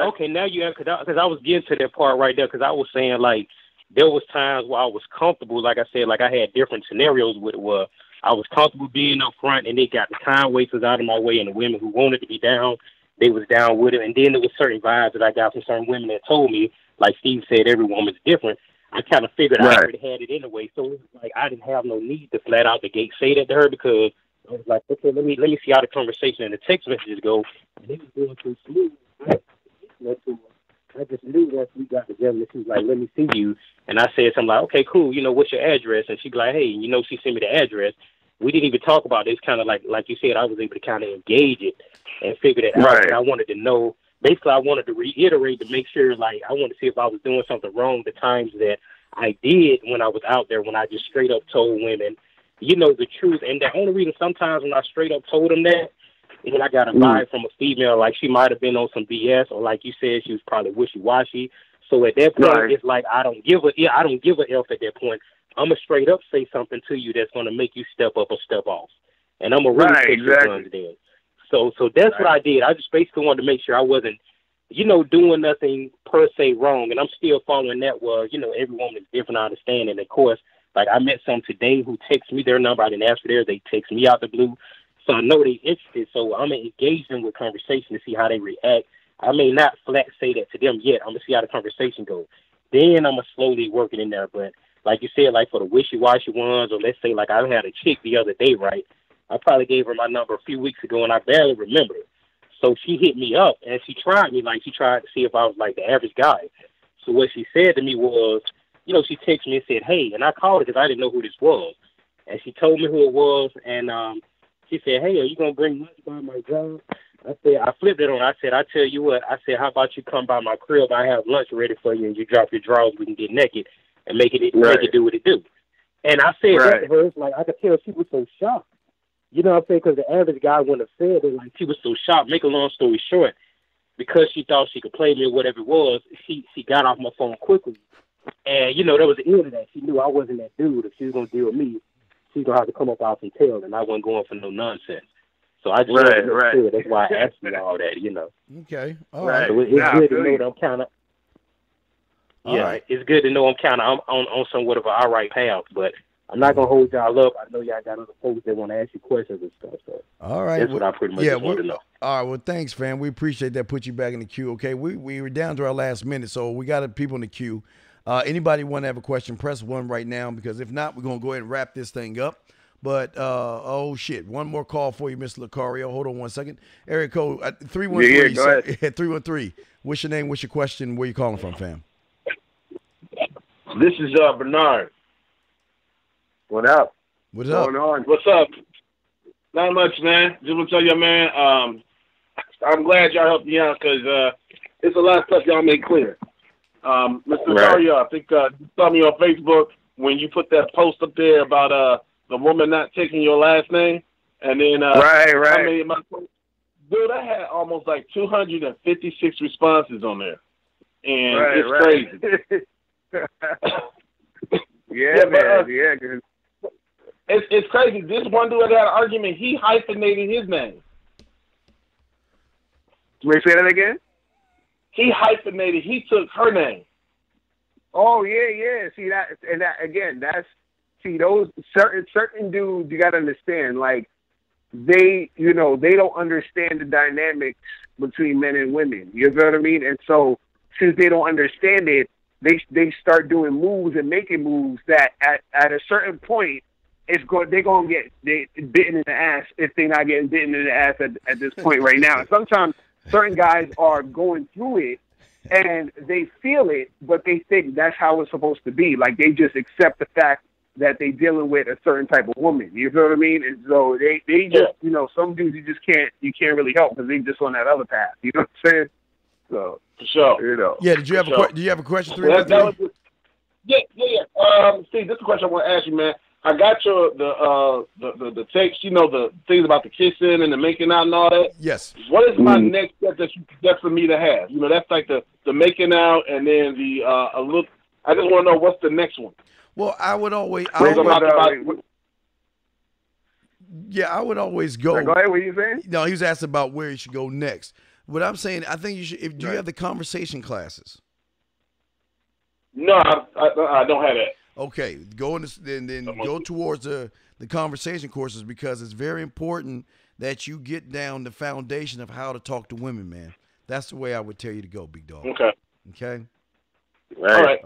Speaker 2: okay. Now you have, because I was getting to that part right there, because I was saying, like, there was times where I was comfortable. Like I said, like I had different scenarios with it where I was comfortable being up front, and they got the time wasters out of my way, and the women who wanted to be down, they was down with it. And then there was certain vibes that I got from certain women that told me, like Steve said, every woman's different. I kind of figured I already had it anyway, so it was like I didn't have no need to flat out the gate say that to her, because I was like, okay, let me see how the conversation and the text messages go. And it was going too smooth. I just knew once we got together, she was like, let me see you. And I said something like, okay, cool, what's your address? And she'd be like, hey, she sent me the address. We didn't even talk about it. It's kind of like you said, I was able to kind of engage it and figure it out. And I wanted to know, basically I wanted to reiterate to make sure, like, I wanted to see if I was doing something wrong the times that I did when I was out there, when I just straight up told women, the truth. And the only reason sometimes when I straight up told them that, is when I got a vibe from a female, like she might have been on some BS, or like you said, she was probably wishy-washy. So at that point, it's like I don't give a F at that point. I'm going to straight up say something to you that's going to make you step up or step off. And I'm going to really take your guns then. So that's what I did. I just basically wanted to make sure I wasn't, doing nothing per se wrong. And I'm still following that every woman is different, I understand. And of course, like I met some today who text me their number. I didn't ask for theirs. They text me out the blue. So I know they're interested. So I'm going to engage them with conversation to see how they react. I may not flat say that to them yet. I'm going to see how the conversation goes. Then I'm going to slowly work it in there. But like you said, like for the wishy-washy ones, or let's say like I had a chick the other day, right? I probably gave her my number a few weeks ago, and I barely remember it. So she hit me up, and she tried me. Like she tried to see if I was like the average guy. So what she said to me was, she texted me and said, hey, and I called her because I didn't know who this was. And she told me who it was, and she said, hey, are you going to bring lunch by my job? I flipped it on. I said, I tell you what. I said, how about you come by my crib? I have lunch ready for you, and you drop your drawers. We can get naked and make it do what it do. And I said that to her. It's like I could tell she was so shocked. You know what I'm saying? Because the average guy wouldn't have said it. Like she was so shocked. Make a long story short, because she thought she could play me or whatever it was, she got off my phone quickly. And, that was the end of that. She knew I wasn't that dude. If she was going to deal with me, she was going to have to come up out and tell, and I wasn't going for no nonsense. So I just wanted to make sure. That's why I asked you all that, you know.
Speaker 1: Okay. All right.
Speaker 2: So it's good to know that I'm kind of. Yeah, right. It's good to know I'm kind of on somewhat of an all right path, but I'm not gonna hold y'all up. I know y'all got other folks that want to ask you questions and stuff. So
Speaker 1: all right,
Speaker 2: that's what I pretty much just want to know.
Speaker 1: All right, well, thanks, fam. We appreciate that. Put you back in the queue. Okay, we were down to our last minute, so we got people in the queue. Anybody want to have a question? Press 1 right now, because if not, we're gonna go ahead and wrap this thing up. But oh shit, one more call for you, Mr. Locario. Hold on 1 second. Area code 313.
Speaker 8: Go ahead.
Speaker 1: 313. What's your name? What's your question? Where you calling from, fam?
Speaker 8: This is Bernard. What up?
Speaker 1: What's up?
Speaker 8: Going on? What's up? Not much, man. Just want to tell you, man, I'm glad y'all helped me out, because it's a lot of stuff y'all made clear. Mr. Locario, I think you saw me on Facebook when you put that post up there about the woman not taking your last name, and then
Speaker 9: right.
Speaker 8: Dude, I had almost like 256 responses on there, and it's crazy.
Speaker 9: Yeah.
Speaker 8: It's crazy. This one dude that had an argument, he hyphenated his name.
Speaker 9: Wait, say that again?
Speaker 8: He hyphenated. He took her name.
Speaker 9: Oh yeah. See that, and that again. Those certain dudes. You got to understand, like they don't understand the dynamics between men and women. You know what I mean? And so since they don't understand it, they start doing moves and making moves that at a certain point, they're gonna get bitten in the ass if they're not getting bitten in the ass at this point right now. And sometimes certain guys are going through it and they feel it, but they think that's how it's supposed to be. Like they just accept the fact that they're dealing with a certain type of woman. You know what I mean? And so they just some dudes you can't really help because they just on that other path. You know what I'm saying? So
Speaker 8: for sure.
Speaker 1: Yeah. Did you have a question? 3
Speaker 8: Yeah. Steve, this is a question I want to ask you, man. I got your the text, the things about the kissing and the making out and all that.
Speaker 1: Yes.
Speaker 8: What is my next step that you suggest for me to have? That's like the making out, and then the look. I just want to know what's the next one.
Speaker 1: Well, I would always go.
Speaker 9: Go ahead, what are you saying?
Speaker 1: No, he was asking about where you should go next. What I'm saying, I think you should. Do you have the conversation classes?
Speaker 8: No, I don't have that.
Speaker 1: Okay, go go towards the conversation courses, because it's very important that you get down the foundation of how to talk to women, man. That's the way I would tell you to go, big dog. Okay.
Speaker 8: Right.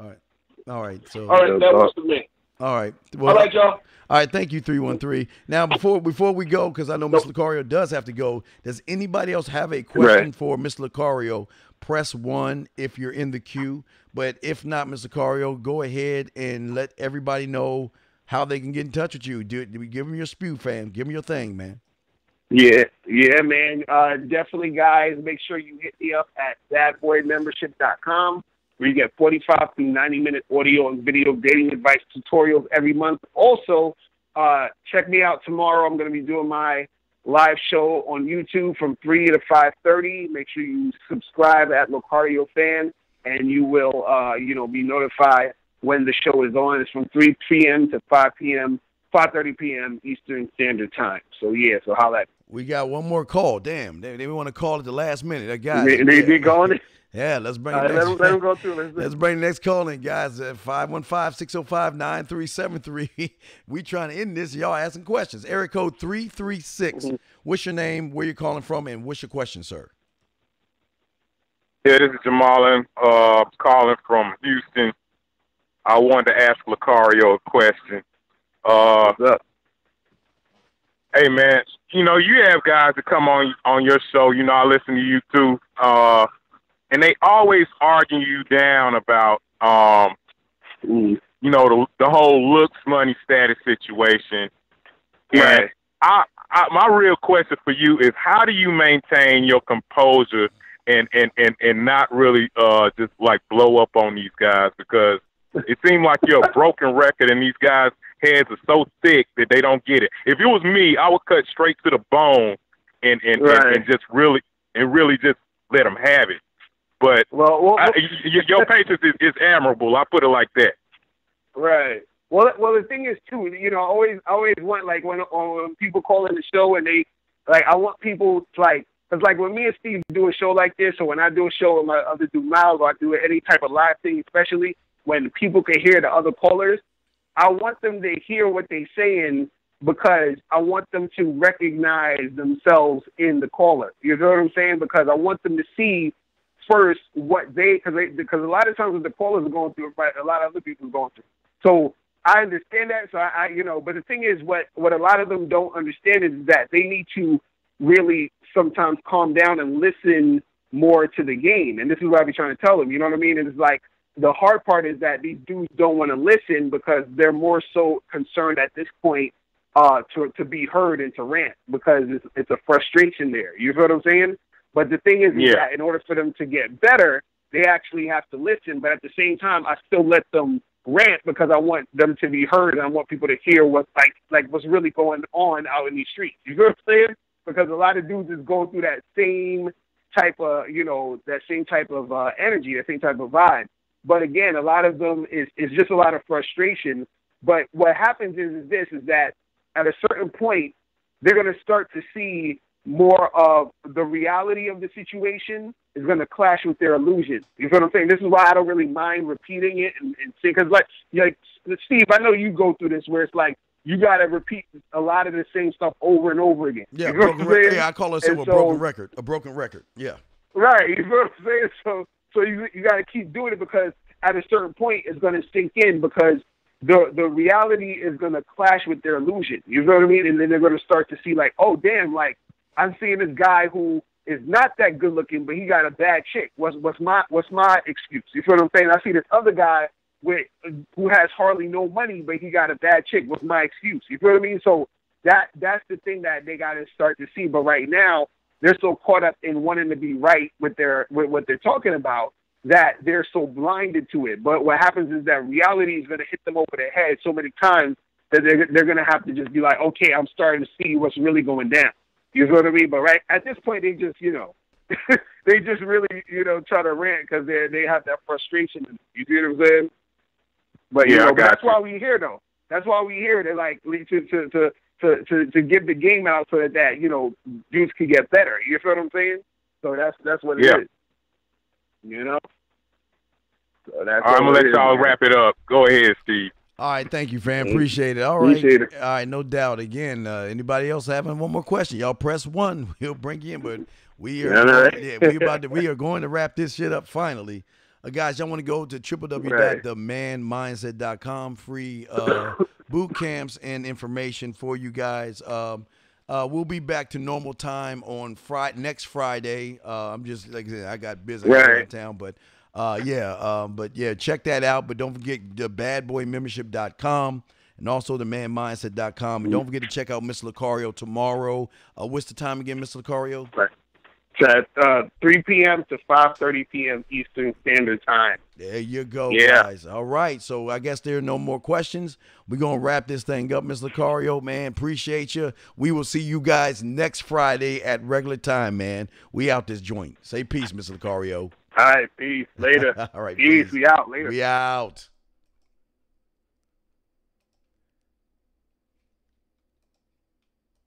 Speaker 1: All right. So.
Speaker 8: All right, that works for me.
Speaker 1: All right. Well,
Speaker 8: all right, y'all.
Speaker 1: All right, thank you, 313. Now, before we go, because I know Mr. Locario does have to go, does anybody else have a question for Mr. Locario? Press 1 if you're in the queue. But if not, Mr. Locario, go ahead and let everybody know how they can get in touch with you. Give them your spew, fam. Give them your thing, man.
Speaker 9: Yeah, man. Definitely, guys, make sure you hit me up at badboymembership.com, where you get 45 to 90-minute audio and video dating advice tutorials every month. Also, check me out tomorrow. I'm going to be doing my live show on YouTube from 3 to 5:30. Make sure you subscribe at Locario Fan, and you will, be notified when the show is on. It's from 3 p.m. to 5:30 p.m. Eastern Standard Time. So holla at me.
Speaker 1: We got one more call. Damn, they want to call at the last minute.
Speaker 9: They going?
Speaker 1: Yeah, let's bring
Speaker 9: let them go through.
Speaker 1: Let's bring the next call in, guys. 515-605-9373. We trying to end this. Y'all asking questions. Area code 336. What's your name? Where you calling from? And what's your question, sir?
Speaker 10: Yeah, this is Jamalin, calling from Houston. I wanted to ask Locario a question.
Speaker 9: What's up?
Speaker 10: Hey, man, you have guys that come on your show. I listen to you too. And they always argue you down about, the whole looks, money, status situation.
Speaker 9: Right.
Speaker 10: And my real question for you is, how do you maintain your composure and not really just like blow up on these guys? Because it seems like you're a broken record, and these guys' heads are so thick that they don't get it. If it was me, I would cut straight to the bone and just really just let them have it. But your patience is admirable. I put it like that.
Speaker 9: Right. Well, the thing is too, I always want, like when people call in the show and they Like, I want people to, like, because, like, when me and Steve do a show like this, or when I do a show with my other dude Miles, or I do any type of live thing, especially when people can hear the other callers, I want them to hear what they're saying because I want them to recognize themselves in the caller. You know what I'm saying? Because I want them to see first what because a lot of times what the callers are going through, a lot of other people are going through. So I understand that. So I but the thing is, what a lot of them don't understand is that they need to really sometimes calm down and listen more to the game. And this is what I be trying to tell them. You know what I mean? And it's like, the hard part is that these dudes don't want to listen because they're more so concerned at this point to be heard and to rant because it's a frustration there. You know what I'm saying? But the thing is that in order for them to get better, they actually have to listen. But at the same time, I still let them rant because I want them to be heard and I want people to hear what's what's really going on out in these streets. You know what I'm saying? Because a lot of dudes is going through that same type of, that same type of energy, that same type of vibe. But again, a lot of them is just a lot of frustration. But what happens is that at a certain point, they're going to start to see more of the reality of the situation is going to clash with their illusion. You know what I'm saying? This is why I don't really mind repeating it and see, because like Steve, I know you go through this where it's like you got to repeat a lot of the same stuff over and over again.
Speaker 1: Yeah,
Speaker 9: you know
Speaker 1: I call it a broken record. A broken record. Yeah.
Speaker 9: Right. You know what I'm saying? So you got to keep doing it because at a certain point it's going to sink in because the reality is going to clash with their illusion. You know what I mean? And then they're going to start to see like, oh, damn, like I'm seeing this guy who is not that good looking, but he got a bad chick. What's my excuse? You feel what I'm saying? I see this other guy who has hardly no money, but he got a bad chick. What's my excuse? You feel what I mean? So that's the thing that they got to start to see. But right now, they're so caught up in wanting to be right with what they're talking about that they're so blinded to it. But what happens is that reality is going to hit them over the head so many times that they're going to have to just be like, okay, I'm starting to see what's really going down. You know what I mean? But right at this point, they just, they just really, try to rant because they have that frustration. You see what I'm saying? But but that's why we're here, though. That's why we're here to like to give the game out so that dudes can get better. You feel what I'm saying? So that's what it is. So that's
Speaker 10: I'm gonna let y'all wrap it up. Go ahead, Steve.
Speaker 1: All right, thank you, fam. Appreciate it. All right.
Speaker 9: Appreciate it.
Speaker 1: All right, no doubt. Again, anybody else having one more question? Y'all press 1. We'll bring you in, but we are going to wrap this shit up finally. Guys, y'all want to go to www.themanmindset.com. Free boot camps and information for you guys. We'll be back to normal time on next Friday. I'm just like I said, I got busy in town, but check that out. But don't forget the badboymembership.com and also the manmindset.com. And don't forget to check out Mr. Locario tomorrow. What's the time again, Mr. Locario?
Speaker 9: Right. It's at 3 p.m. to 5:30 p.m. Eastern Standard Time.
Speaker 1: There you go, guys. All right. So I guess there are no more questions. We're going to wrap this thing up, Mr. Locario, man. Appreciate you. We will see you guys next Friday at regular time, man. We out this joint. Say peace, Mr. Locario.
Speaker 9: All right. Peace. Later.
Speaker 1: All right.
Speaker 9: Peace. We out. Later.
Speaker 1: We out.